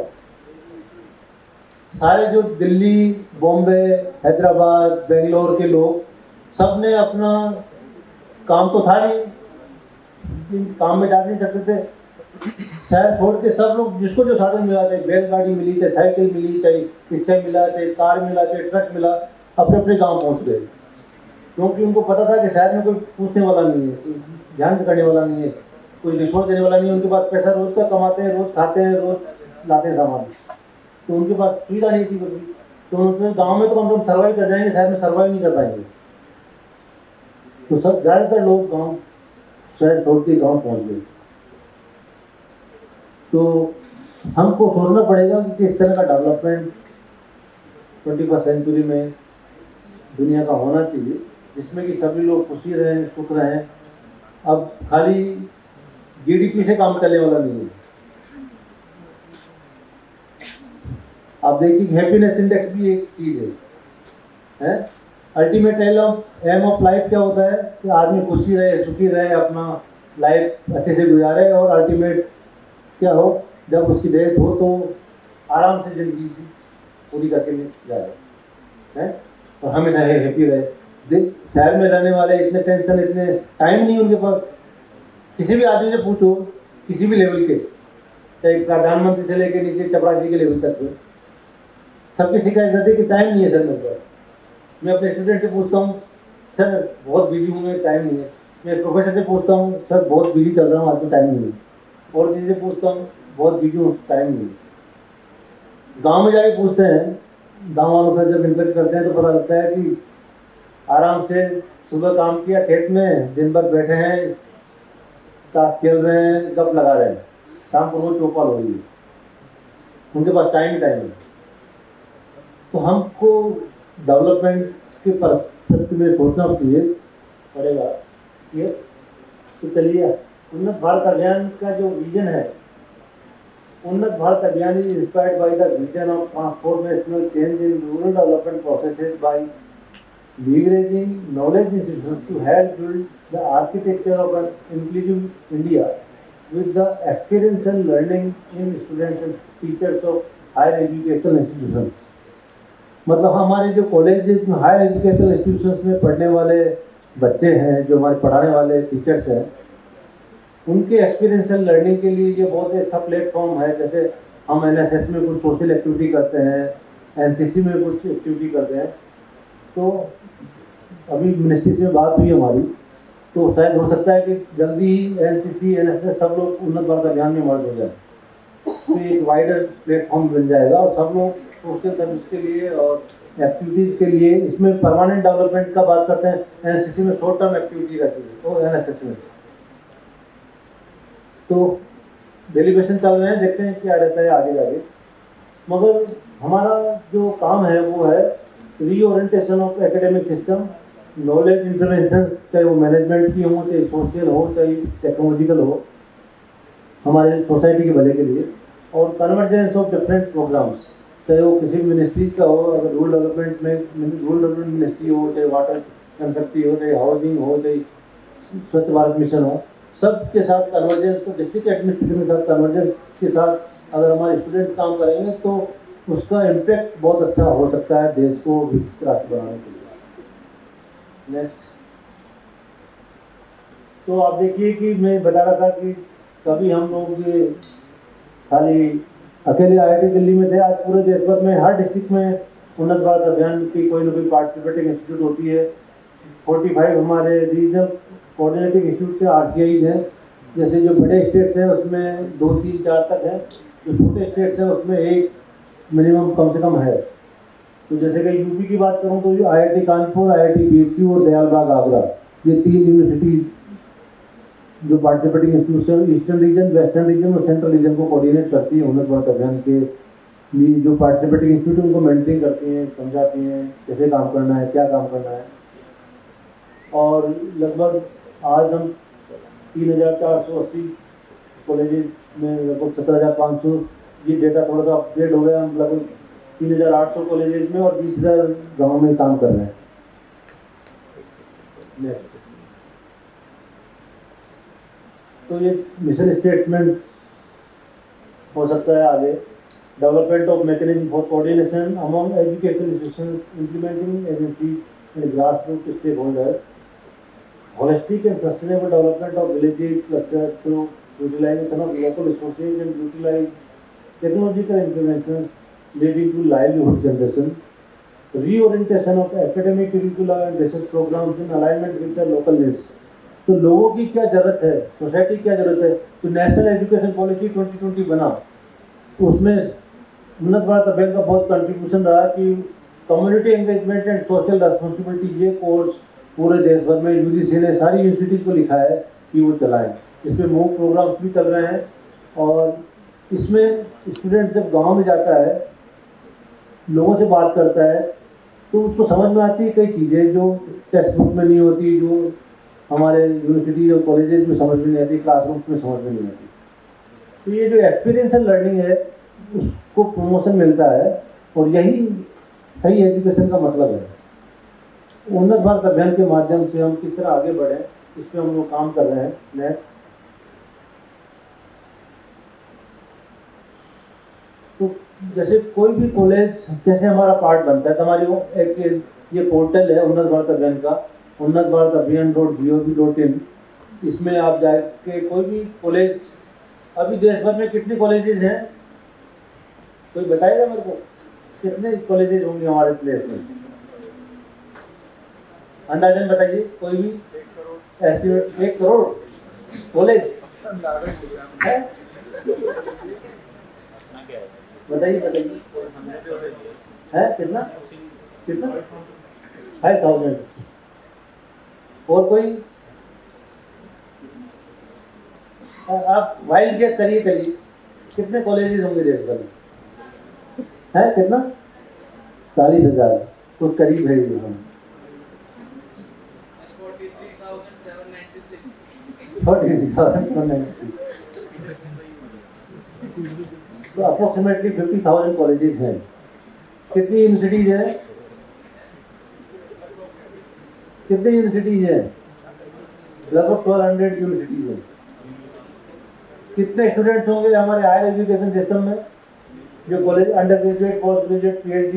Speaker 5: सारे जो दिल्ली, बॉम्बे, हैदराबाद, बेंगलोर के लोग सब ने अपना काम तो था नहीं, काम में जा नहीं सकते थे, शहर छोड़ के सब लोग जिसको जो साधन मिला, चाहे बैलगाड़ी मिली, चाहे साइकिल मिली, चाहे रिक्शा मिला, चाहे कार मिला, चाहे ट्रक मिला, अपने अपने गांव पहुंच गए। क्योंकि उनको पता था कि शहर में कोई पूछने वाला नहीं है, कोई ध्यान करने वाला नहीं है, कोई रिश्वत देने वाला नहीं है। उनके पास पैसा रोज का कमाते हैं, रोज खाते हैं, रोज लाते हैं सामान, तो उनके पास सुविधा नहीं थी कोई। तो उनके गाँव में तो हम लोग सर्वाइव कर जाएंगे, शहर में सर्वाइव नहीं कर पाएंगे। तो सब ज़्यादातर लोग गाँव, शहर छोड़ के गाँव पहुँच गए। तो हमको सोचना पड़ेगा कि किस तरह का डेवलपमेंट 21वीं सेंचुरी में दुनिया का होना चाहिए, जिसमें कि सभी लोग खुशी रहें, सुख रहें। अब खाली जीडीपी से काम चलने वाला नहीं है। आप देखिए हैप्पीनेस इंडेक्स भी एक चीज़ है? अल्टीमेट एम ऑफ लाइफ क्या होता है कि आदमी खुशी रहे, सुखी रहे, अपना लाइफ अच्छे से गुजारे, और अल्टीमेट क्या हो, जब उसकी डेथ हो तो आराम से ज़िंदगी पूरी करके जाए, हैं, और हमेशा हैप्पी रहे। शहर में रहने वाले इतने टेंशन, इतने टाइम नहीं उनके पास। किसी भी आदमी से पूछो, किसी भी लेवल के, चाहे प्रधानमंत्री से लेकर नीचे चपरासी के लेवल तक, सबकी शिकायत रहती है कि टाइम नहीं है सर मेरे पास। मैं अपने स्टूडेंट से पूछता हूँ, सर बहुत बिजी हूँ, मैं टाइम नहीं है। मैं प्रोफेसर से पूछता हूँ, सर बहुत बिजी चल रहा हूँ, आज तो टाइम नहीं है। और किसी से पूछता हूँ, बहुत बिजी हूँ, टाइम नहीं है। गांव में जाके पूछते हैं, गांव वालों से जब इंटरेक्ट करते हैं तो पता लगता है कि आराम से सुबह काम किया खेत में, दिन भर बैठे हैं, ताश खेल रहे हैं, गप लगा रहे हैं, शाम को रोज चौपाल हो रही है, उनके पास टाइम ही टाइम है। तो हमको डेवलपमेंट के परस्पेक्टिव में सोचना पड़ेगा। ये तो चलिए, उन्नत भारत अभियान का जो विजन है, Unnat Bharat Abhiyan is inspired by the vision of transformational change in rural development processes by leveraging knowledge institutions to help build the architecture of an inclusive India with the experiential learning in students and teachers of higher educational institutions। मतलब हमारे जो colleges में, higher educational institutions में पढ़ने वाले बच्चे हैं, जो हमारे पढ़ाने वाले टीचर्स हैं, उनके एक्सपीरियंशियल लर्निंग के लिए ये बहुत अच्छा प्लेटफॉर्म है। जैसे हम एनएसएस में कुछ सोशल एक्टिविटी करते हैं, एनसीसी में कुछ एक्टिविटी करते हैं, तो अभी मिनिस्ट्री से बात हुई हमारी, तो शायद हो सकता है कि जल्दी ही एनसीसी, एनएसएस सब लोग उन्नत भारत अभियान में मर्ज हो जाए, तो एक वाइडर प्लेटफॉर्म बन जाएगा और सब लोग सोशल सर्विस के लिए और एक्टिविटीज़ के लिए, इसमें परमानेंट डेवलपमेंट का बात करते हैं, एनसीसी में शॉर्ट टर्म एक्टिविटी रहती है, तो एनएसएस में तो डेलीब्रेशन चल रहे हैं, देखते हैं क्या रहता है आगे जाके। मगर हमारा जो काम है वो है reorientation of academic system, knowledge intervention, चाहे वो मैनेजमेंट की हो, चाहे सोशल हो, चाहे टेक्नोलॉजिकल हो, हमारे सोसाइटी के भले के लिए, और कन्वर्जेंस ऑफ डिफरेंट प्रोग्राम्स, चाहे वो किसी भी मिनिस्ट्री का हो, अगर रूरल डेवलपमेंट मिनिस्ट्री हो, चाहे वाटर कंसर्टी हो, चाहे हाउसिंग हो, चाहे स्वच्छ भारत मिशन हो, सबके साथ कन्वर्जेंस, डिस्ट्रिक्ट एडमिनिस्ट्रेशन के साथ कन्वर्जेंस के साथ अगर हमारे स्टूडेंट काम करेंगे तो उसका इम्पैक्ट बहुत अच्छा हो सकता है देश को विकसित राष्ट्र बनाने के लिए। नेक्स्ट। तो आप देखिए कि मैं बता रहा था कि कभी हम लोग ये खाली अकेले IIT दिल्ली में थे, आज पूरे देश भर में हर डिस्ट्रिक्ट में उन्नत भारत अभियान की कोई ना कोई पार्टिसिपेटिंग इंस्टीट्यूट होती है। 45 हमारे रीजनल कोऑर्डिनेटिंग इंस्टीट्यूट के RCIs हैं। जैसे जो बड़े स्टेट्स हैं उसमें 2, 3, 4 तक है, जो छोटे स्टेट्स हैं उसमें एक मिनिमम कम से कम है। तो जैसे कि यूपी की बात करूं तो IIT कानपुर, IIT BHU और दयालबाग आगरा, ये 3 यूनिवर्सिटीज जो participating institution eastern region, western region और सेंट्रल रीजन को कोऑर्डिनेट करती है उन्नत भारत अभियान के लिए। जो पार्टिसिपेटिंग इंस्टीट्यूट उनको मेंटरिंग करती हैं, समझाती हैं कैसे काम करना है, क्या काम करना है। और लगभग आज हम 3480 कॉलेजेस में लगभग 17,500, ये डेटा थोड़ा सा अपडेट हो गया, हम लगभग 3,800 कॉलेजेस में और 20,000 गाँव में काम कर रहे हैं। नेक्स्ट। तो ये मिशन स्टेटमेंट हो सकता है आगे। Development of mechanism for coordination among education institutions, implementing agency and grassroot stakeholders, holistic and sustainable development of villages clusters through utilization of local resources and utilize technological interventions leading to livelihood generation, reorientation of academic curricula and research programs in alignment with the local needs। तो लोगों की क्या जरूरत है, society क्या जरूरत है, तो नेशनल एजुकेशन पॉलिसी 2020 बना, तो उसमें उन्नत भारत अभियान का बहुत कंट्रीब्यूशन रहा कि community engagement and social responsibility, ये कोर्स पूरे देश भर में UGC ने सारी यूनिवर्सिटीज को लिखा है कि वो चलाएं। इसमें मूव प्रोग्राम्स भी चल रहे हैं और इसमें स्टूडेंट जब गांव में जाता है, लोगों से बात करता है, तो उसको समझ में आती है कई चीज़ें जो टेक्स्ट बुक में नहीं होती, जो हमारे यूनिवर्सिटी और कॉलेजेस में समझ में नहीं आती, क्लासरूम्स में समझ में नहीं आती। तो ये जो एक्सपीरियंशियल लर्निंग है उसको प्रमोशन मिलता है और यही सही एजुकेशन का मतलब है। उन्नत भारत अभियान के माध्यम से हम किस तरह आगे बढ़ें, इस पर हम लोग काम कर रहे हैं। नेक्स्ट। तो जैसे कोई भी कॉलेज कैसे हमारा पार्ट बनता है, तो हमारी वो एक ये पोर्टल है उन्नत भारत अभियान का, उन्नत भारत अभियान.gov.in। इसमें आप जाके कोई भी कॉलेज, अभी देश भर में कितने कॉलेजेस हैं कोई बताएगा मेरे को, कितने कॉलेजेस होंगे हमारे प्लेस में? अंदाजन बताइए कोई भी एस्टिमेट। 1 करोड़ कॉलेज है, बताइए है कितना कितना 5,000। और कोई आप वाइल्ड गेस करिए कितने कॉलेजेस होंगे देश भर में? है कितना? 40,000, कुछ करीब है ये। 43,796। तो अप्रोक्सीमेटली 50,000 कॉलेजेस हैं। कितनी यूनिवर्सिटीज हैं? कितनी यूनिवर्सिटीज हैं? लगभग 1200 यूनिवर्सिटीज हैं। कितने स्टूडेंट्स होंगे हमारे हायर एजुकेशन सिस्टम में, जो college under graduate, post graduate, PhD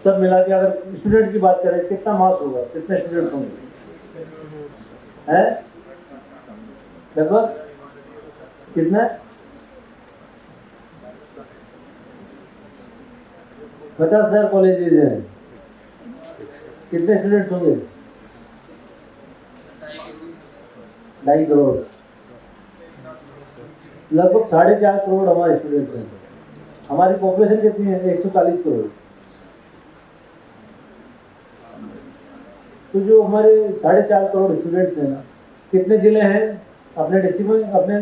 Speaker 5: सब मिला के अगर स्टूडेंट की बात करें कितना मार्क्स होगा, कितने स्टूडेंट्स होंगे? हैं लगभग कितना? 50,000 कॉलेजेस हैं, कितने स्टूडेंट्स होंगे? 2.5 करोड़, लगभग 4.5 करोड़ हमारे स्टूडेंट्स हैं। हमारी पॉपुलेशन कितनी है? 140 करोड़। तो जो हमारे 4.5 करोड़ स्टूडेंट्स हैं ना, कितने जिले हैं अपने डिस्ट्रिक्ट में, अपने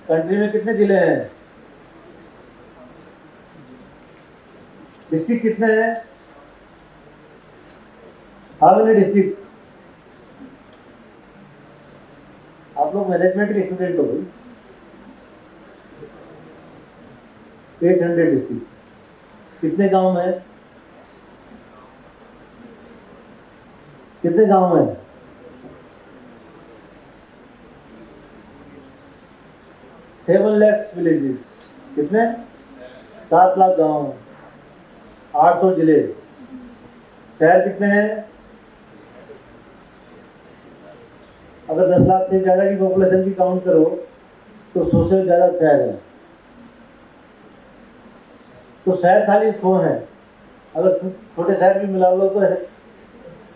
Speaker 5: कंट्री में कितने जिले हैं? डिस्ट्रिक्ट कितने हैं? How many district? आप लोग मैनेजमेंट के स्टूडेंट हो गई। 800 डिस्ट्रिक्ट। कितने गांव में? कितने गांव में? 7 lakhs villages, कितने? 7 लाख गांव, 800 जिले, शहर कितने हैं? अगर 10 लाख से ज़्यादा की पॉपुलेशन की काउंट करो तो 100 से ज़्यादा शहर हैं। तो शहर खाली 100 हैं, अगर छोटे शहर भी मिला लो तो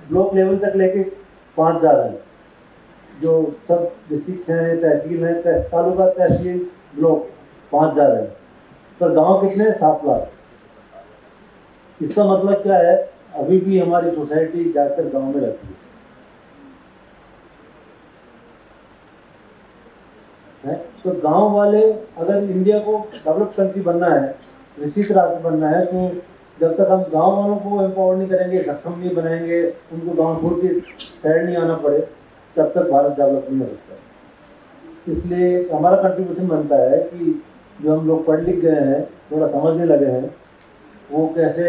Speaker 5: ब्लॉक लेवल तक लेके 5,000 हैं, जो सब डिस्ट्रिक्ट हैं, तहसील हैं, तालुका तहसील ब्लॉक 5,000 हैं, पर गांव कितने? 7 लाख। इसका मतलब क्या है? अभी भी हमारी सोसाइटी ज़्यादातर गांव में रहती है। तो गांव वाले, अगर इंडिया को डेवलप कंट्री बनना है, विकसित राष्ट्र बनना है, तो जब तक हम गांव वालों को एम्पावर नहीं करेंगे, सक्षम नहीं बनाएंगे, उनको गांव छोड़ के शहर नहीं आना पड़े, तब तक भारत डेवलप नहीं हो सकता। इसलिए हमारा कंट्रीब्यूशन बनता है कि जो हम लोग पढ़ लिख गए हैं, थोड़ा समझने लगे हैं, वो कैसे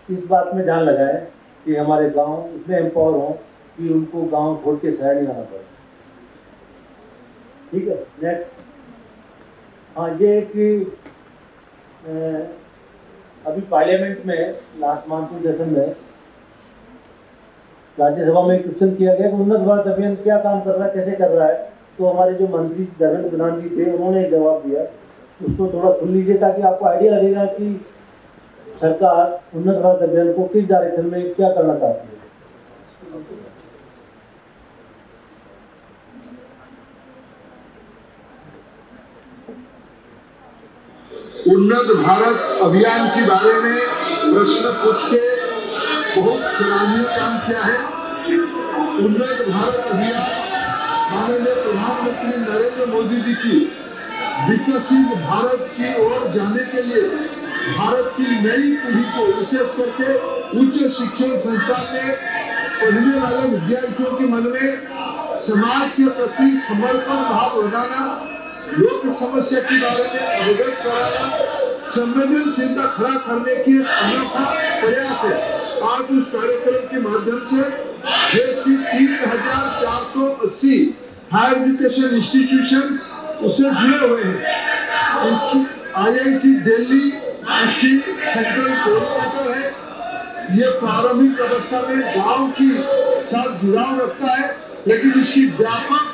Speaker 5: इस बात में ध्यान लगाएं कि हमारे गांव इतने एम्पावर हों कि उनको गांव छोड़ के शहर नहीं आना पड़े। ठीक है, नेक्स्ट। हाँ, ये कि अभी पार्लियामेंट में लास्ट मानसून सेशन में राज्यसभा में क्वेश्चन किया गया कि उन्नत भारत अभियान क्या काम कर रहा है, कैसे कर रहा है। तो हमारे जो मंत्री धर्मेंद्र प्रधान जी थे, उन्होंने एक जवाब दिया, उसको थोड़ा सुन लीजिए ताकि आपको आइडिया लगेगा कि सरकार उन्नत भारत अभियान को किस डायरेक्शन में क्या करना चाहती है।
Speaker 7: उन्नत भारत अभियान के बारे में प्रश्न पूछ के बहुत सराहनीय काम किया है। उन्नत भारत अभियान माननीय प्रधानमंत्री नरेंद्र मोदी जी की विकसित भारत की ओर जाने के लिए भारत की नई पीढ़ी को, विशेष करके उच्च शिक्षण संस्थान में पढ़ने वाले विद्यार्थियों के मन में समाज के प्रति समर्पण भाव लगाना, लोक समस्या के बारे में अवगत कराना, संवेदनशीलता खड़ा करने की अनोखा प्रयास है। आज उस कार्यक्रम के माध्यम से देश की 3,480 हायर एजुकेशन इंस्टीट्यूशंस उससे जुड़े हुए हैं। IIT दिल्ली उसकी सेंट्रल कोऑर्डिनेटर है। ये प्रारंभिक अवस्था में गांव की साथ जुड़ाव रखता है, लेकिन इसकी व्यापक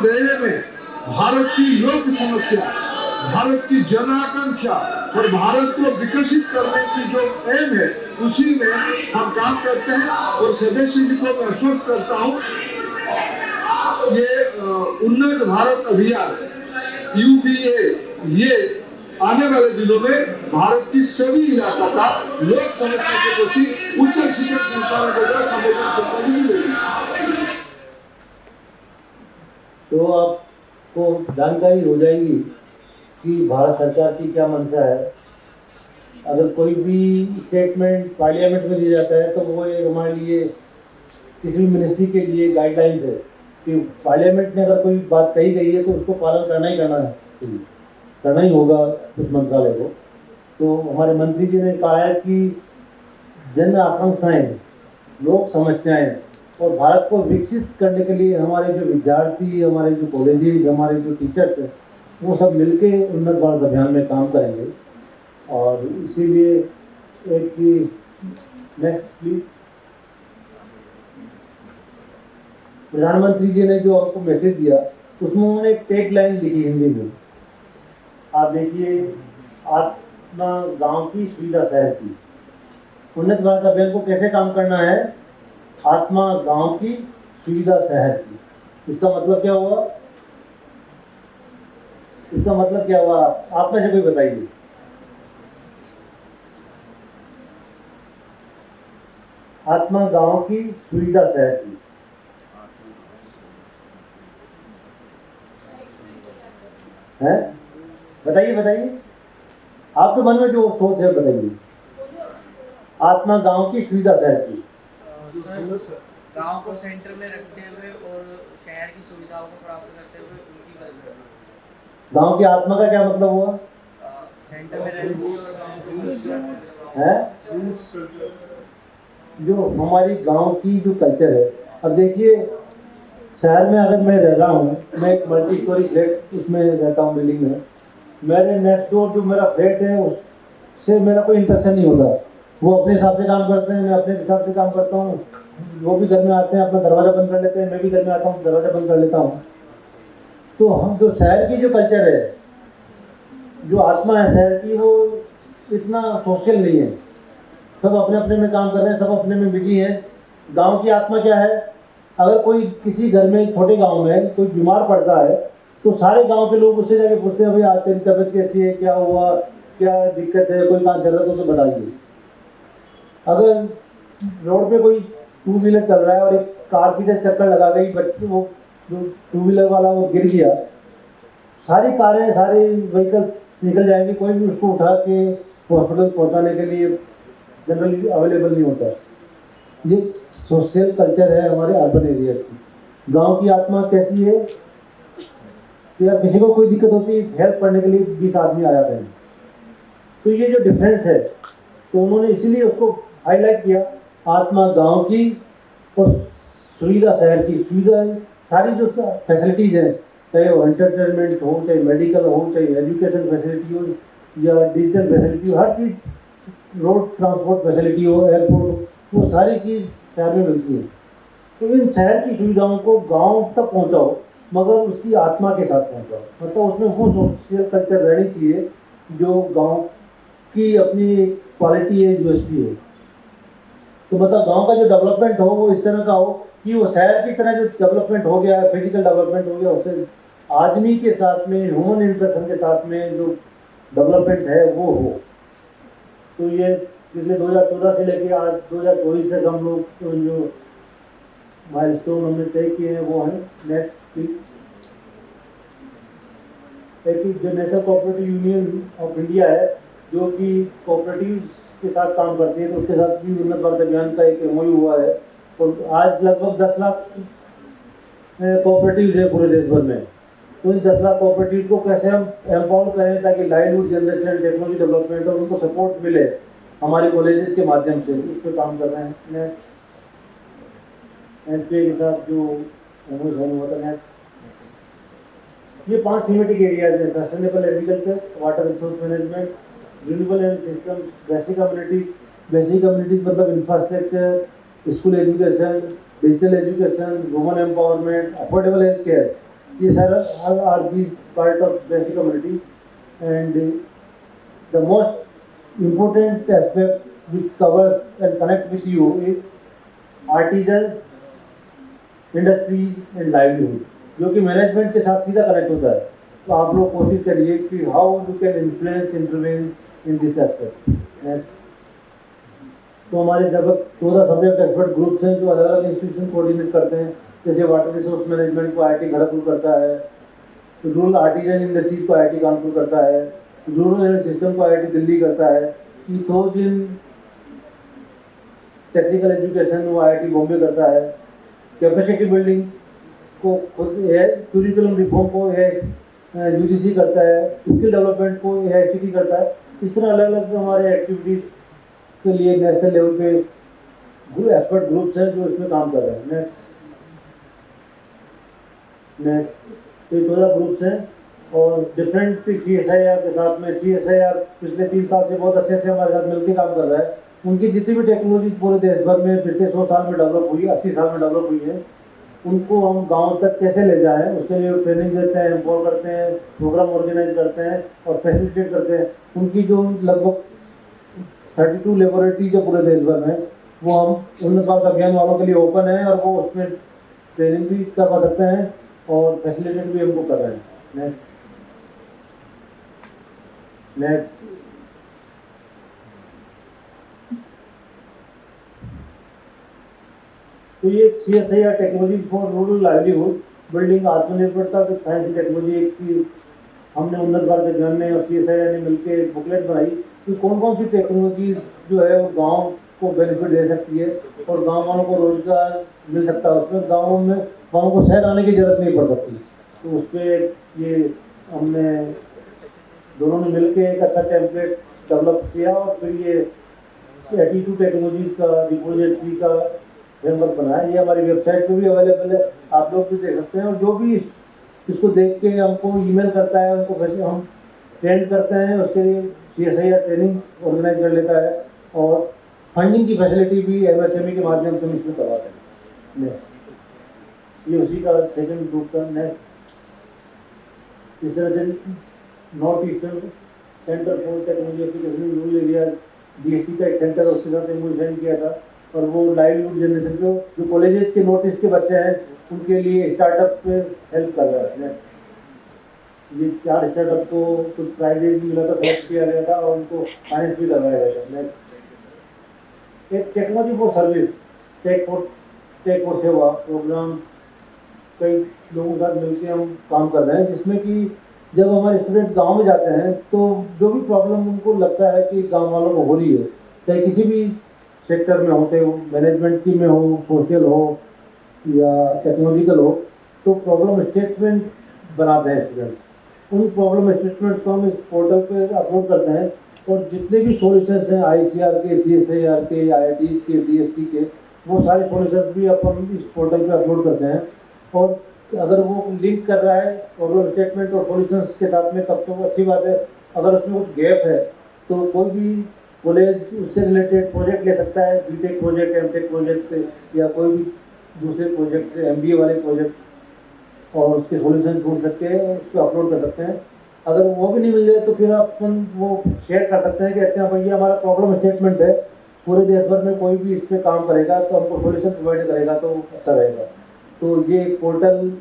Speaker 7: दायरे में भारत की लोक समस्या, भारत की जन आकांक्षा और भारत को विकसित करने की जो एम है, उसी में हम काम करते हैं। और सदस्य जी को मैं आश्वस्त करता हूँ, ये उन्नत भारत अभियान UBA, ये आने वाले दिनों में भारत की सभी इलाका का लोक समस्या के प्रति उच्च शिक्षण संस्थानों को संवेदनशीलता मिलेगी।
Speaker 5: तो आपको जानकारी हो जाएगी कि भारत सरकार की क्या मंशा है। अगर कोई भी स्टेटमेंट पार्लियामेंट में दिया जाता है तो वो एक हमारे लिए, किसी भी मिनिस्ट्री के लिए गाइडलाइंस है कि पार्लियामेंट में अगर कोई बात कही गई है तो उसको पालन करना ही होगा उस मंत्रालय को। तो हमारे मंत्री जी ने कहा है कि जन आकांक्षाएं, लोक समस्याएं और भारत को विकसित करने के लिए हमारे जो विद्यार्थी, हमारे जो कॉलेजेस, हमारे जो टीचर्स हैं, वो सब मिलके उन्नत भारत अभियान में काम करेंगे। और इसीलिए एक नेक्स्ट प्लीज, प्रधानमंत्री जी ने जो आपको मैसेज दिया उसमें उन्होंने एक टेक लाइन लिखी हिंदी में। आप देखिए, आत्मा गांव की, सुविधा शहर की। उन्नत भारत अभियान को कैसे काम करना है? आत्मा गांव की, सुविधा शहर की। इसका मतलब क्या हुआ? इसका मतलब क्या हुआ? आप में से कोई बताइए। आत्मा गांव की, सुविधा शहर की। है? बताइए बताइए, आपके मन में जो सोच है बताइए। आत्मा गांव की, सुविधा शहर की।
Speaker 6: गांव को सेंटर में रखते हुए और शहर की सुविधाओं को प्राप्त करते हुए उनकी गति।
Speaker 5: गांव की आत्मा का क्या मतलब हुआ?
Speaker 6: सेंटर में रहने की और गांव को
Speaker 5: है जो हमारी गांव की जो कल्चर है। अब देखिए, शहर में अगर मैं रह रहा हूँ, मैं एक मल्टी स्टोरी फ्लैट उसमें रहता हूँ बिल्डिंग में, मेरे नेक्स्ट डोर जो मेरा फ्लैट है उससे मेरा कोई इंटरेक्शन नहीं होता। वो अपने हिसाब से काम करते हैं, मैं अपने हिसाब से काम करता हूँ। वो भी घर में आते हैं, अपना दरवाज़ा बंद कर लेते हैं, मैं भी घर में आता हूँ, दरवाज़ा बंद कर लेता हूँ। तो हम जो शहर की जो कल्चर है, जो आत्मा है शहर की, वो इतना सोशल नहीं है। सब अपने अपने में काम कर रहे हैं, सब अपने में बिजी हैं। गांव की आत्मा क्या है, अगर कोई किसी घर में, छोटे गांव में कोई बीमार पड़ता है तो सारे गांव के लोग उससे जाके पूछते हैं, भाई आज तेरी तबीयत कैसी है, क्या हुआ, क्या दिक्कत है, कोई काम जरूरत हो तो बताइए। अगर रोड पे कोई टू व्हीलर चल रहा है और एक कार की चक्कर लगा गई, बच्चे वो जो टू व्हीलर वाला वो गिर गया, सारी कारें, सारे व्हीकल निकल जाएंगे, कोई भी उसको उठा के हॉस्पिटल पहुंचाने के लिए जनरली अवेलेबल नहीं होता। ये सोशल कल्चर है हमारे अर्बन एरियाज की। गांव की आत्मा कैसी है कि यार किसी को कोई दिक्कत होती है, हेल्प करने के लिए 20 आदमी आ जाते हैं। तो ये जो डिफरेंस है, तो उन्होंने इसीलिए उसको हाईलाइट किया, आत्मा गांव की और सुविधा शहर की। सुविधा सारी जो फैसिलिटीज़ हैं, चाहे वो एंटरटेनमेंट हो, चाहे मेडिकल हो, चाहे एजुकेशन फैसिलिटी हो या डिजिटल फैसिलिटी हो, हर चीज़, रोड ट्रांसपोर्ट फैसिलिटी हो, एयरपोर्ट, वो सारी चीज़ शहर में मिलती है। तो इन शहर की सुविधाओं को गांव तक पहुंचाओ, मगर उसकी आत्मा के साथ पहुंचाओ। मतलब उसमें वो सोशल कल्चर रहनी चाहिए जो गांव की अपनी क्वालिटी है, यूएसपी है। तो मतलब गांव का जो डेवलपमेंट हो वो इस तरह का हो कि वो शहर की तरह जो डेवलपमेंट हो गया है, फिजिकल डेवलपमेंट हो गया, उससे आदमी के साथ में, ह्यूमन इंटरेक्शन के साथ में जो डेवलपमेंट है वो हो। तो ये पिछले 2014 से लेके आज 2024 तक हम लोग जो माइलस्टोन हमने तय किए हैं वो है नेक्स्ट एक जो national cooperative union of India है, जो कि कोऑपरेटिव के साथ काम करती है, तो उसके साथ भी उन्नत भारत अभियान का एक एमओयू हुआ है। और आज लगभग 10 लाख कोऑपरेटिव है पूरे देश भर में। तो इन 10 लाख कोऑपरेटिव को कैसे हम एम्पावर करें ताकि लाइवलीहुड जनरेशन, टेक्नोलॉजी डेवलपमेंट और उनको सपोर्ट मिले हमारे कॉलेजेस के माध्यम से, इस पर काम कर रहे हैं। एनपीए के साथ जो एमओयू हुआ था, ये 5 थीमेटिक एरियाज हैं: sustainable agriculture, water resource management, renewable energy system, basic communities मतलब infrastructure, school education, digital education, woman empowerment, affordable health care. ये सारा are these part of basic community. And the most important aspect which covers and connect with you is artisan, industries and livelihood, जो कि management के साथ सीधा connect होता है। तो आप लोग कोशिश करिए कि how you can influence, intervene in this aspect. तो हमारे लगभग 14 सब्जेक्ट एक्सपर्ट ग्रुप्स हैं जो अलग अलग इंस्टीट्यूशन कोऑर्डिनेट करते हैं। जैसे वाटर रिसोर्स मैनेजमेंट को IIT खड़गपुर करता है, रूरल आर्टिजन इंडस्ट्रीज को IIT कानपुर करता है, रूरल एनर्जी सिस्टम को IIT दिल्ली करता है, ईथोज इन टेक्निकल एजुकेशन वो IIT बॉम्बे करता है, कैपेसिटी बिल्डिंग को खुद करिकुलम रिफॉर्म को UGC करता है, स्किल डेवलपमेंट को AICTE करता है। इस तरह अलग अलग हमारे एक्टिविटीज के लिए नेशनल लेवल पे एक्सपर्ट ग्रुप्स हैं जो इसमें काम कर रहे हैं। नेक्स्ट तो 14 ग्रुप्स हैं और डिफरेंट CSIR के साथ में, CSIR पिछले 3 साल से बहुत अच्छे से हमारे साथ मिलकर काम कर रहा है। उनकी जितनी भी टेक्नोलॉजी पूरे देश भर में पिछले 100 साल में डेवलप हुई, 80 साल में डेवलप हुई है, उनको हम गांव तक कैसे ले जाएं, उसके लिए ट्रेनिंग देते हैं, एम्पावर करते हैं, प्रोग्राम ऑर्गेनाइज करते हैं और फैसिलिटेट करते हैं। उनकी जो लगभग 32 लेबोरेटरी जो पूरे देश भर में, वो हम उन्नत भारत अभियान वालों के लिए ओपन है और वो उसमें ट्रेनिंग भी करवा सकते हैं और फैसिलिटेट भी हमको कर रहे हैं। नेक्स्ट तो ये CSIR technology for rural livelihood building आत्मनिर्भरता विद साइंस टेक्नोलॉजी की हमने उन्नत भारत अभियान ने और CSIR ने मिलकर एक बुकलेट बनाई कि कौन कौन सी टेक्नोलॉजी जो है वो गांव को बेनिफिट दे सकती है और गांव वालों को रोजगार मिल सकता है। उसमें गाँव को शहर आने की जरूरत नहीं पड़ सकती। तो उस पर ये हमने दोनों ने मिलकर एक अच्छा टेम्पलेट डेवलप किया और फिर ये 82 टेक्नोलॉजीज का रिपोजिटरी का फ्रेमवर्क बना है, ये हमारी वेबसाइट पे भी अवेलेबल है, आप लोग भी देख सकते हैं। और जो भी इसको देख के हमको ईमेल करता है, उनको वैसे हम ट्रेन करते हैं, उसके लिए CSIR ट्रेनिंग ऑर्गेनाइज कर लेता है और फंडिंग की फैसिलिटी भी MSME के माध्यम से हम इसमें करवाते हैं। ये उसी का सेकंड ग्रुप का नेक्स्ट। इस तरह से north eastern centre for technology application rural area DST का एक सेंटर उसके साथ एमोशन किया था, और वो लाइवलीहुड जनरेशन जो कॉलेजेस के नॉर्थ ईस्ट के बच्चे हैं उनके लिए स्टार्टअप पे हेल्प कर रहा है। ये 4 स्टार्टअप को कुछ प्राइजेज भी मिला था, सेलेक्ट किया गया था और उनको फाइनेंस भी करवाया गया था। एक technology for service, tech for Seva program कई लोगों के साथ मिलकर हम काम कर रहे हैं, जिसमें कि जब हमारे स्टूडेंट्स गांव में जाते हैं तो जो भी प्रॉब्लम उनको लगता है कि गांव वालों को हो रही है, चाहे किसी भी सेक्टर में होते हो, मैनेजमेंट की में हो, सोशल हो या टेक्नोलॉजिकल हो, तो प्रॉब्लम स्टेटमेंट बनाते हैं स्टूडेंट्स। उन प्रॉब्लम स्टेटमेंट्स को हम इस पोर्टल पे अपलोड करते हैं और जितने भी सॉल्यूशंस हैं ICR के, CSIR के, IITs के, DST के, वो सारे सॉल्यूशंस भी अपन इस पोर्टल पे अपलोड करते हैं। और अगर वो लिंक कर रहा है प्रॉब्लम स्टेटमेंट और सॉल्यूशंस के साथ में, तब तो अच्छी बात है। अगर उसमें कुछ गैप है तो कोई भी कॉलेज उससे रिलेटेड प्रोजेक्ट ले सकता है, BTech प्रोजेक्ट, MTech प्रोजेक्ट या कोई भी दूसरे प्रोजेक्ट, MBA वाले प्रोजेक्ट, और उसके सॉल्यूशन ढूंढ सकते हैं और उसको अपलोड कर सकते हैं। अगर वो भी नहीं मिल जाए तो फिर अपन वो शेयर कर सकते हैं कि अच्छा भैया हमारा प्रॉब्लम स्टेटमेंट है, पूरे देश भर में कोई भी इस पर काम करेगा तो हमको सॉल्यूशन प्रोवाइड करेगा तो अच्छा रहेगा। तो ये एक पोर्टल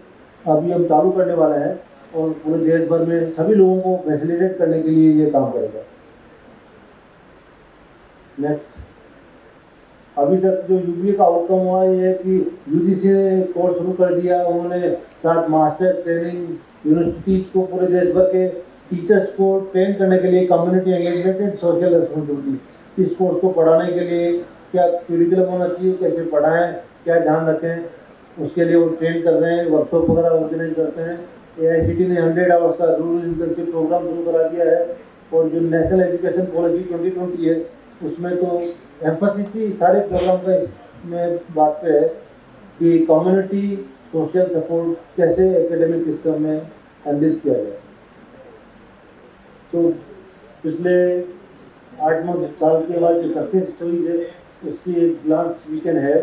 Speaker 5: अभी हम चालू करने वाले हैं और पूरे देश भर में सभी लोगों को फैसिलिटेट करने के लिए ये काम करेगा। नेक्स्ट, अभी तक जो UBA का आउटकम हुआ ये है कि UGC ने कोर्स शुरू कर दिया, उन्होंने 7 मास्टर ट्रेनिंग यूनिवर्सिटीज को पूरे देश भर के टीचर्स को ट्रेन करने के लिए community engagement and social responsibility, इस कोर्स को पढ़ाने के लिए क्या करिकुलम होना चाहिए, कैसे पढ़ाएं, क्या ध्यान रखें, उसके लिए वो ट्रेन कर रहे हैं, वर्कशॉप वगैरह ऑर्गेनाइज करते हैं। AICTE ने 100 आवर्स का रूरल इंटर्नशिप प्रोग्राम शुरू करा दिया है, और जो नेशनल एजुकेशन पॉलिसी 2020 है उसमें तो एम्फसिस ही सारे प्रोग्राम का में बात पे है कि कम्युनिटी सोशल सपोर्ट कैसे एकेडमिक सिस्टम में एनरिच किया जाए। तो पिछले 8-9 साल की हमारी जो सक्सेस स्टोरी है उसकी एक ग्लांस वी कैन हैव।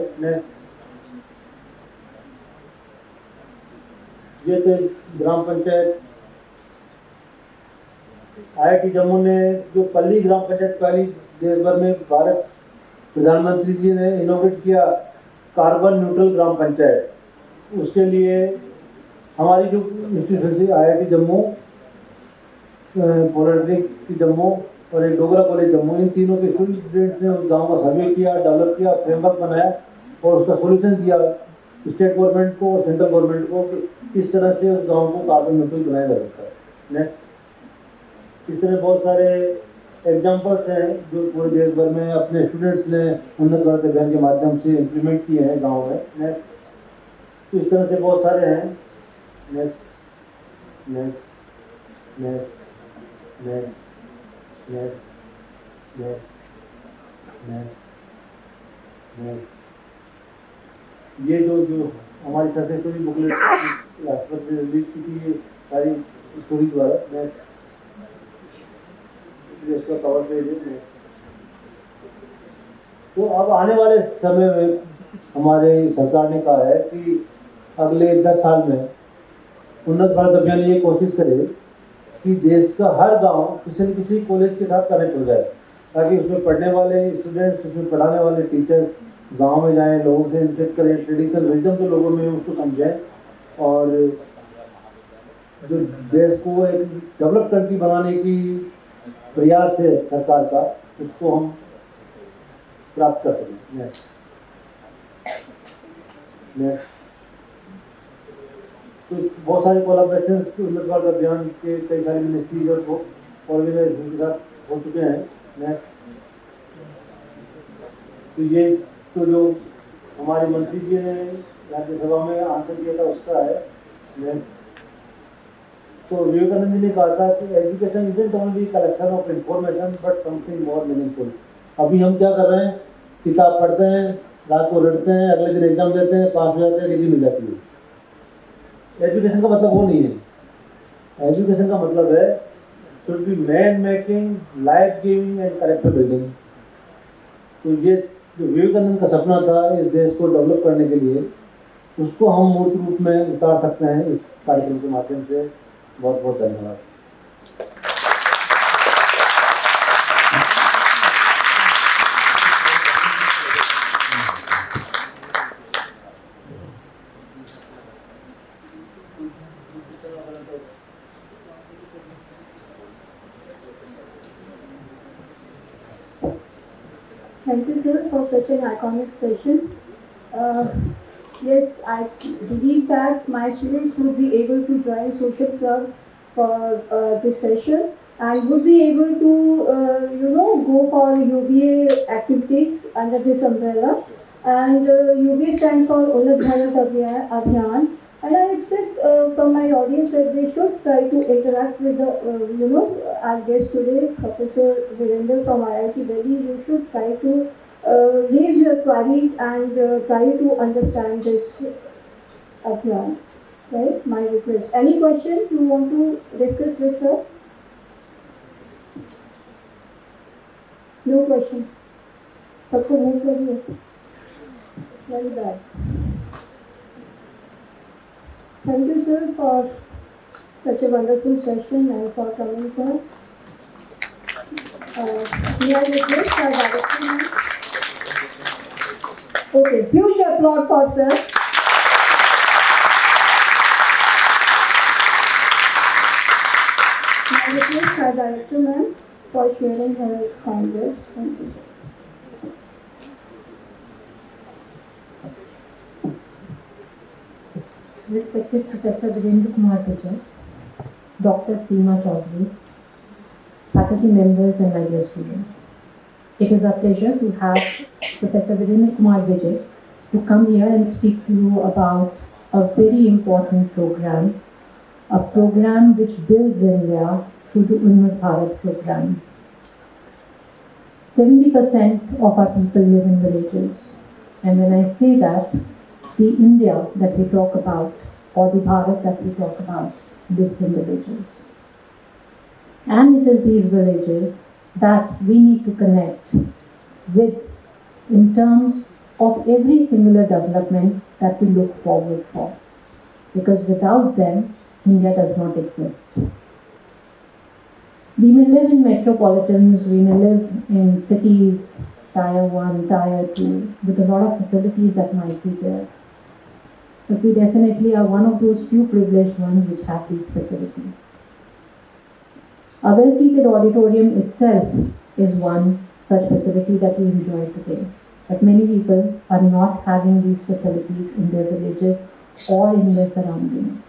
Speaker 5: ये तो ग्राम पंचायत IIT जम्मू ने जो पल्ली ग्राम पंचायत पहली देश भर में भारत प्रधानमंत्री जी ने इनोवेट किया कार्बन न्यूट्रल ग्राम पंचायत, उसके लिए हमारी जो इंस्टीट्यूशन थी IIT जम्मू, पॉलिटेक्निक जम्मू और एक डोगरा कॉलेज जम्मू, इन तीनों के स्टूडेंट्स ने उस गाँव का सर्वे किया, डेवलप किया, फ्रेमवर्क बनाया और उसका सोल्यूशन दिया स्टेट गवर्नमेंट को और सेंट्रल गवर्नमेंट को कि इस तरह से उस गाँव को कार्बन न्यूट्रल बनाया जा सकता है। नेक्स्ट, इस तरह बहुत सारे एग्जाम्पल्स हैं जो पूरे देश भर में अपने स्टूडेंट्स ने उन्नत भारत अभियान के माध्यम से इम्प्लीमेंट किए हैं गाँव में। नेक्स्ट, तो इस तरह से बहुत सारे हैं। Next next next next next next next next, ये जो हमारी सक्सेस स्टोरी बुकलेट राष्ट्रपति ने रिलीज की थी, ये सारी स्टोरी द्वारा मैं इसका कवर पेज है। तो अब आने वाले समय में हमारे सरकार ने कहा है कि अगले 10 साल में उन्नत भारत अभियान ये कोशिश करे कि देश का हर गांव किसी न किसी कॉलेज के साथ कनेक्ट हो जाए, ताकि उसमें पढ़ने वाले स्टूडेंट्स, उसमें पढ़ाने वाले टीचर्स गांव में जाएं, लोगों से इंटरेक्ट करें, ट्रेडिशनल विजडम जो लोगों में उसको समझें, और जो देश को एक डेवलप कंट्री बनाने की प्रयास है सरकार का, उसको हम प्राप्त कर सकें। तो बहुत सारे कोलैबोरेशन उन्नत भारत अभियान के कई सारी मिनिस्ट्रीज और ऑर्गेनाइजेशन के साथ हो चुके हैं। तो ये तो जो हमारे मंत्री जी ने राज्यसभा में आंसर दिया था उसका है। तो विवेकानंद जी ने कहा था कि education isn't only collection of information but something more meaningful. अभी हम क्या कर रहे हैं, किताब पढ़ते हैं, रात को रटते हैं, अगले दिन एग्जाम देते हैं, पास हो जाते हैं, डिग्री मिल जाती है। एजुकेशन का मतलब वो नहीं है। एजुकेशन का मतलब है should be man making, life giving and character building. तो ये जो विवेकानंद का सपना था इस देश को डेवलप करने के लिए, उसको हम मूर्त रूप में उतार सकते हैं इस कार्यक्रम के माध्यम से। बहुत बहुत धन्यवाद।
Speaker 2: Thank you, sir, for such an iconic session. Yes, I believe that my students would be able to join social club for this session and would be able to, go for UBA activities under this umbrella. And UBA stands for Unnat Bharat Abhiyan. And I expect from my audience that they should try to interact with the, our guest today, Professor Virender from IIT Delhi. You should try to raise your queries and try to understand this Abhiyan. Right? My request. Any question you want to discuss with her? No questions. सबको move करिए. Very bad. Thank you, sir, for such a wonderful session and for coming here. May I request our director ma'am? Okay, huge applause for sir. May I request our director ma'am for sharing her kind words. Thank you.
Speaker 8: Respected Professor Virender Kumar Vijay, Dr. Seema Chaudhary, faculty members and my dear students. It is our pleasure to have Professor Virender Kumar Vijay to come here and speak to you about a very important program, a program which builds India through the Unnat Bharat program. 70% of our people live in villages, and when I say that, the India that we talk about, or the Bharat that we talk about, lives in villages. And it is these villages that we need to connect with in terms of every singular development that we look forward for. Because without them, India does not exist. We may live in metropolitans, we may live in cities, tier 1, tier 2, with a lot of facilities that might be there. But we definitely are one of those few privileged ones which have these facilities. A well-seated auditorium itself is one such facility that we enjoy today. But many people are not having these facilities in their villages or in their surroundings.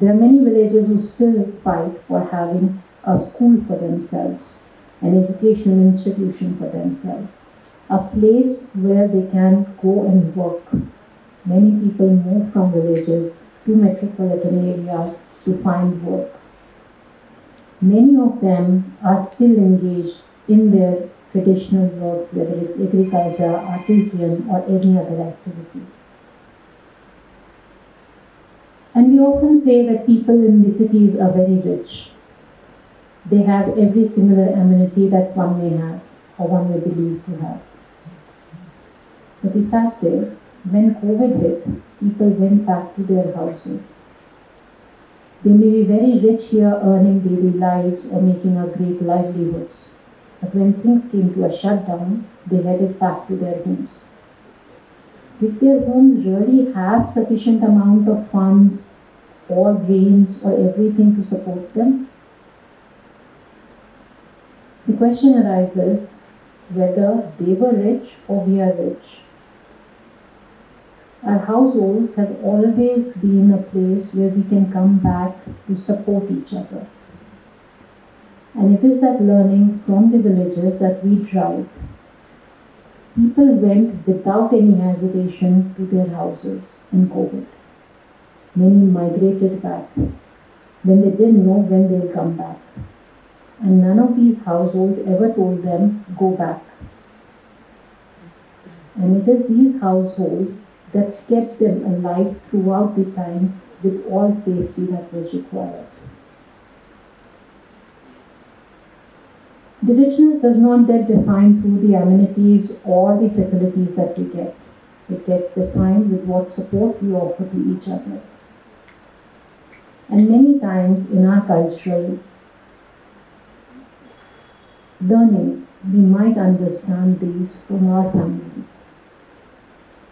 Speaker 8: There are many villages who still fight for having a school for themselves, an educational institution for themselves, a place where they can go and work. Many people move from villages to metropolitan areas to find work. Many of them are still engaged in their traditional works, whether it's agriculture, artisan, or any other activity. And we often say that people in the cities are very rich. They have every singular amenity that one may have, or one may believe to have. But the fact is, when COVID hit, people went back to their houses. They may be very rich here, earning daily lives or making a great livelihoods. But when things came to a shutdown, they headed back to their homes. Did their homes really have sufficient amount of funds or drains or everything to support them? The question arises whether they were rich or we are rich. Our households have always been a place where we can come back to support each other. And it is that learning from the villages that we drive. People went without any hesitation to their houses in COVID. Many migrated back when they didn't know when they'll come back. And none of these households ever told them, go back. And it is these households that kept them alive throughout the time with all safety that was required. The richness does not get defined through the amenities or the facilities that we get. It gets defined with what support we offer to each other. And many times in our cultural learnings, we might understand these from our families.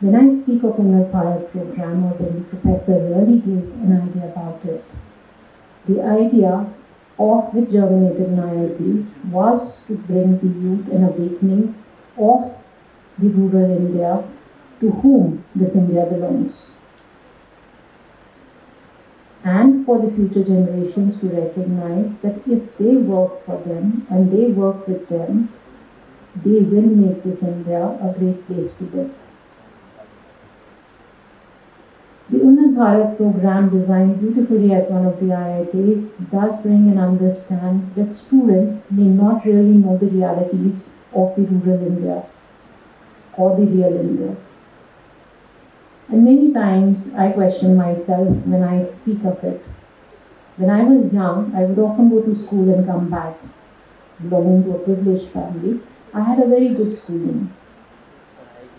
Speaker 8: When I speak of Unnat Bharat program, or when the professor really gave an idea about it, the idea of which germinated in IIT was to bring the youth an awakening of the rural India to whom this India belongs. And for the future generations to recognize that if they work for them and they work with them, they will make this India a great place to live. The Unnat Bharat program, designed beautifully at one of the IITs, does bring and understand that students may not really know the realities of the rural India or the real India. And many times I question myself when I speak of it. When I was young, I would often go to school and come back. Belonging to a privileged family, I had a very good schooling.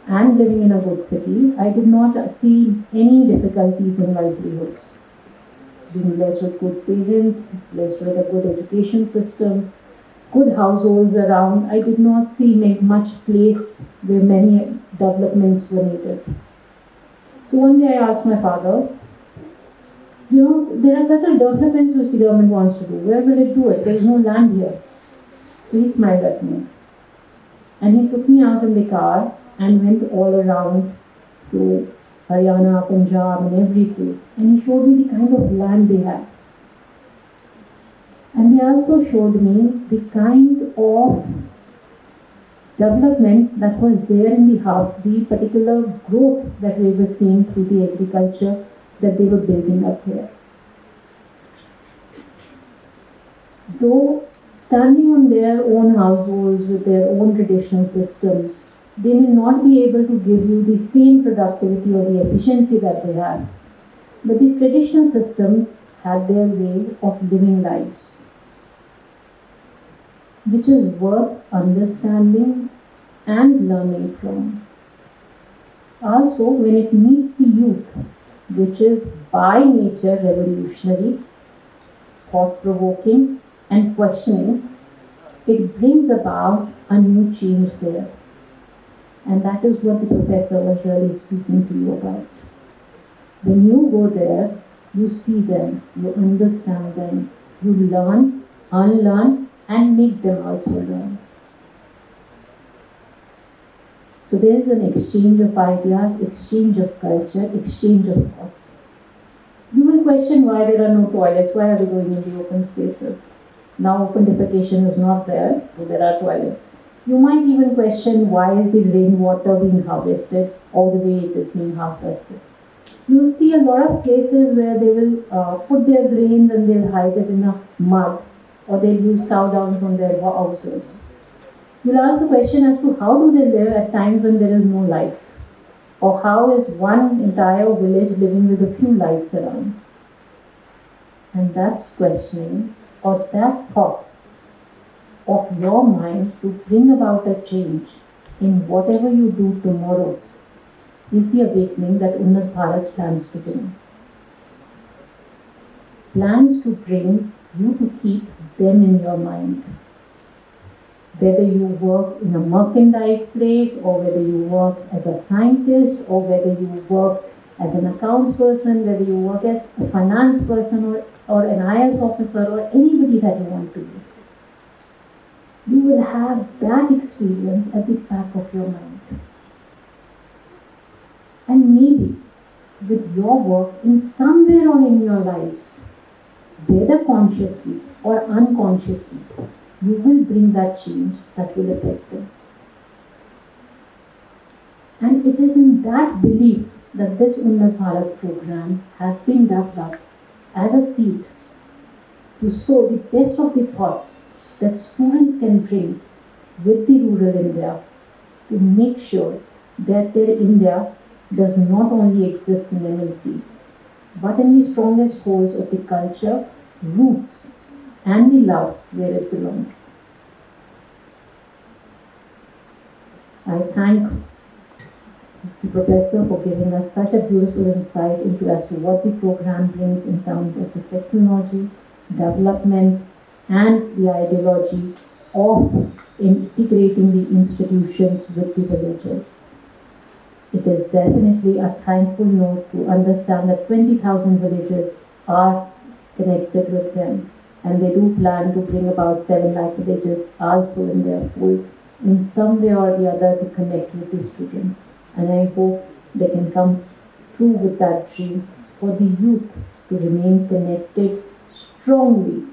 Speaker 8: And living in a good city, I did not see any difficulties in livelihoods. Being blessed with good parents, blessed with a good education system, good households around, I did not see much place where many developments were needed. So one day I asked my father, there are certain developments which the government wants to do. Where will it do it? There is no land here. So he smiled at me. And he took me out in the car and went all around to Haryana, Punjab, and every place. And he showed me the kind of land they had. And he also showed me the kind of development that was there in the house, the particular growth that we were seeing through the agriculture that they were building up here. Though standing on their own households with their own traditional systems, they may not be able to give you the same productivity or the efficiency that they have. But these traditional systems had their way of living lives, which is worth understanding and learning from. Also, when it meets the youth, which is by nature revolutionary, thought-provoking, and questioning, it brings about a new change there. And that is what the professor was really speaking to you about. When you go there, you see them, you understand them, you learn, unlearn, and make them also learn. So there is an exchange of ideas, exchange of culture, exchange of thoughts. You will question why there are no toilets, why are they going in the open spaces? Now open defecation is not there, so there are toilets. You might even question why is the rainwater being harvested or the way it is being harvested. You will see a lot of places where they will put their grains and they'll hide it in a mud, or they'll use cow dungs on their houses. You'll also question as to how do they live at times when there is no light, or how is one entire village living with a few lights around. And that's questioning, or that thought of your mind to bring about a change in whatever you do tomorrow is the awakening that Unnat Bharat plans to bring. Plans to bring you to keep them in your mind. Whether you work in a merchandise place, or whether you work as a scientist, or whether you work as an accounts person, whether you work as a finance person or an IS officer, or anybody that you want to be. You will have that experience at the back of your mind. And maybe with your work in somewhere on in your lives, whether consciously or unconsciously, you will bring that change that will affect them. And it is in that belief that this Unnat Bharat program has been developed as a seed to sow the best of the thoughts that students can bring with the rural India to make sure that their India does not only exist in MLPs, but in the strongest holds of the culture, roots, and the love where it belongs. I thank the professor for giving us such a beautiful insight into as to what the program brings in terms of the technology, development, and the ideology of integrating the institutions with the villages. It is definitely a thankful note to understand that 20,000 villages are connected with them, and they do plan to bring about 7 lakh villages also in their fold in some way or the other to connect with the students. And I hope they can come true with that dream for the youth to remain connected strongly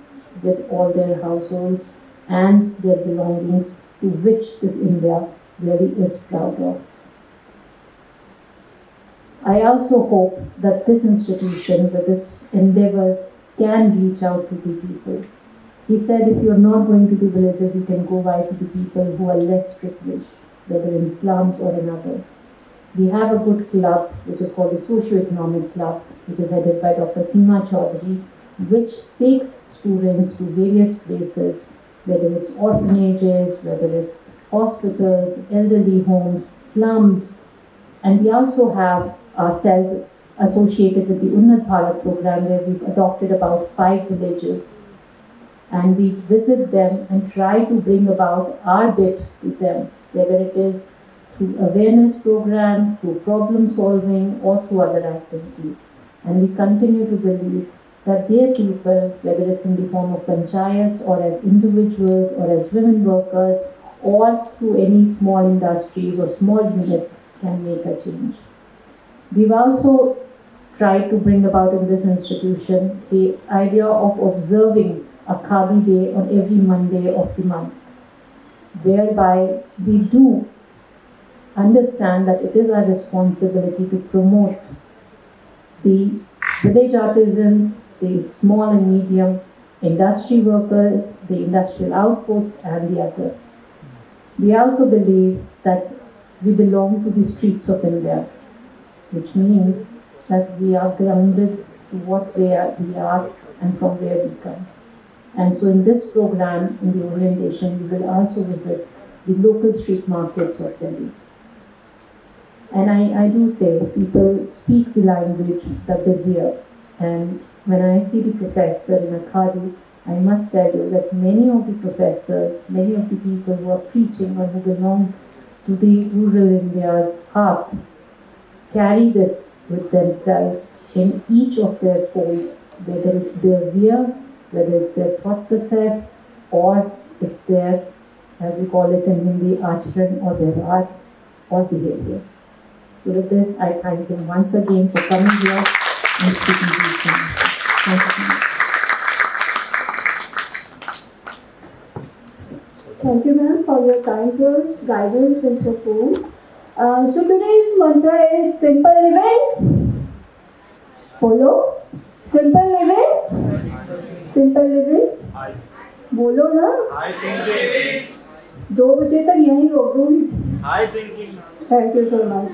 Speaker 8: with all their households and their belongings, to which this India really is proud of. I also hope that this institution with its endeavors can reach out to the people. He said if you're not going to the villages, you can go by to the people who are less privileged, whether in slums or in others. We have a good club, which is called the Socio-Economic Club, which is headed by Dr. Seema Chaudhary, which takes students to various places, whether it's orphanages, whether it's hospitals, elderly homes, slums. And we also have ourselves associated with the Unnat Bharat program, where we've adopted about 5 villages. And we visit them and try to bring about our bit to them, whether it is through awareness programs, through problem solving, or through other activities. And we continue to believe that their people, whether it's in the form of panchayats or as individuals or as women workers or through any small industries or small units, can make a change. We've also tried to bring about in this institution the idea of observing a Khadi Day on every Monday of the month, whereby we do understand that it is our responsibility to promote the village artisans, the small and medium industry workers, the industrial outputs, and the others. We also believe that we belong to the streets of India, which means that we are grounded to what we are and from where we come. And so in this program, in the orientation, we will also visit the local street markets of Delhi. And I do say, people speak the language that they hear. And when I see the professor in a khadi, I must tell you that many of the professors, many of the people who are preaching or who belong to the rural India's heart, carry this with themselves in each of their folds, whether it's their wear, whether it's their thought process, or it's their, as we call it in Hindi, acharan or their art or behavior. So with this, I thank him once again for coming here and speaking to you. Thank you.
Speaker 2: Thank you, ma'am, for your kind words, guidance, and support. So today's mantra is simple living. Follow. Simple living. Simple living. बोलो ना.
Speaker 6: High thinking.
Speaker 2: 2 बजे तक यहीं रोक दूंगी.
Speaker 6: High thinking.
Speaker 2: Thank you so much.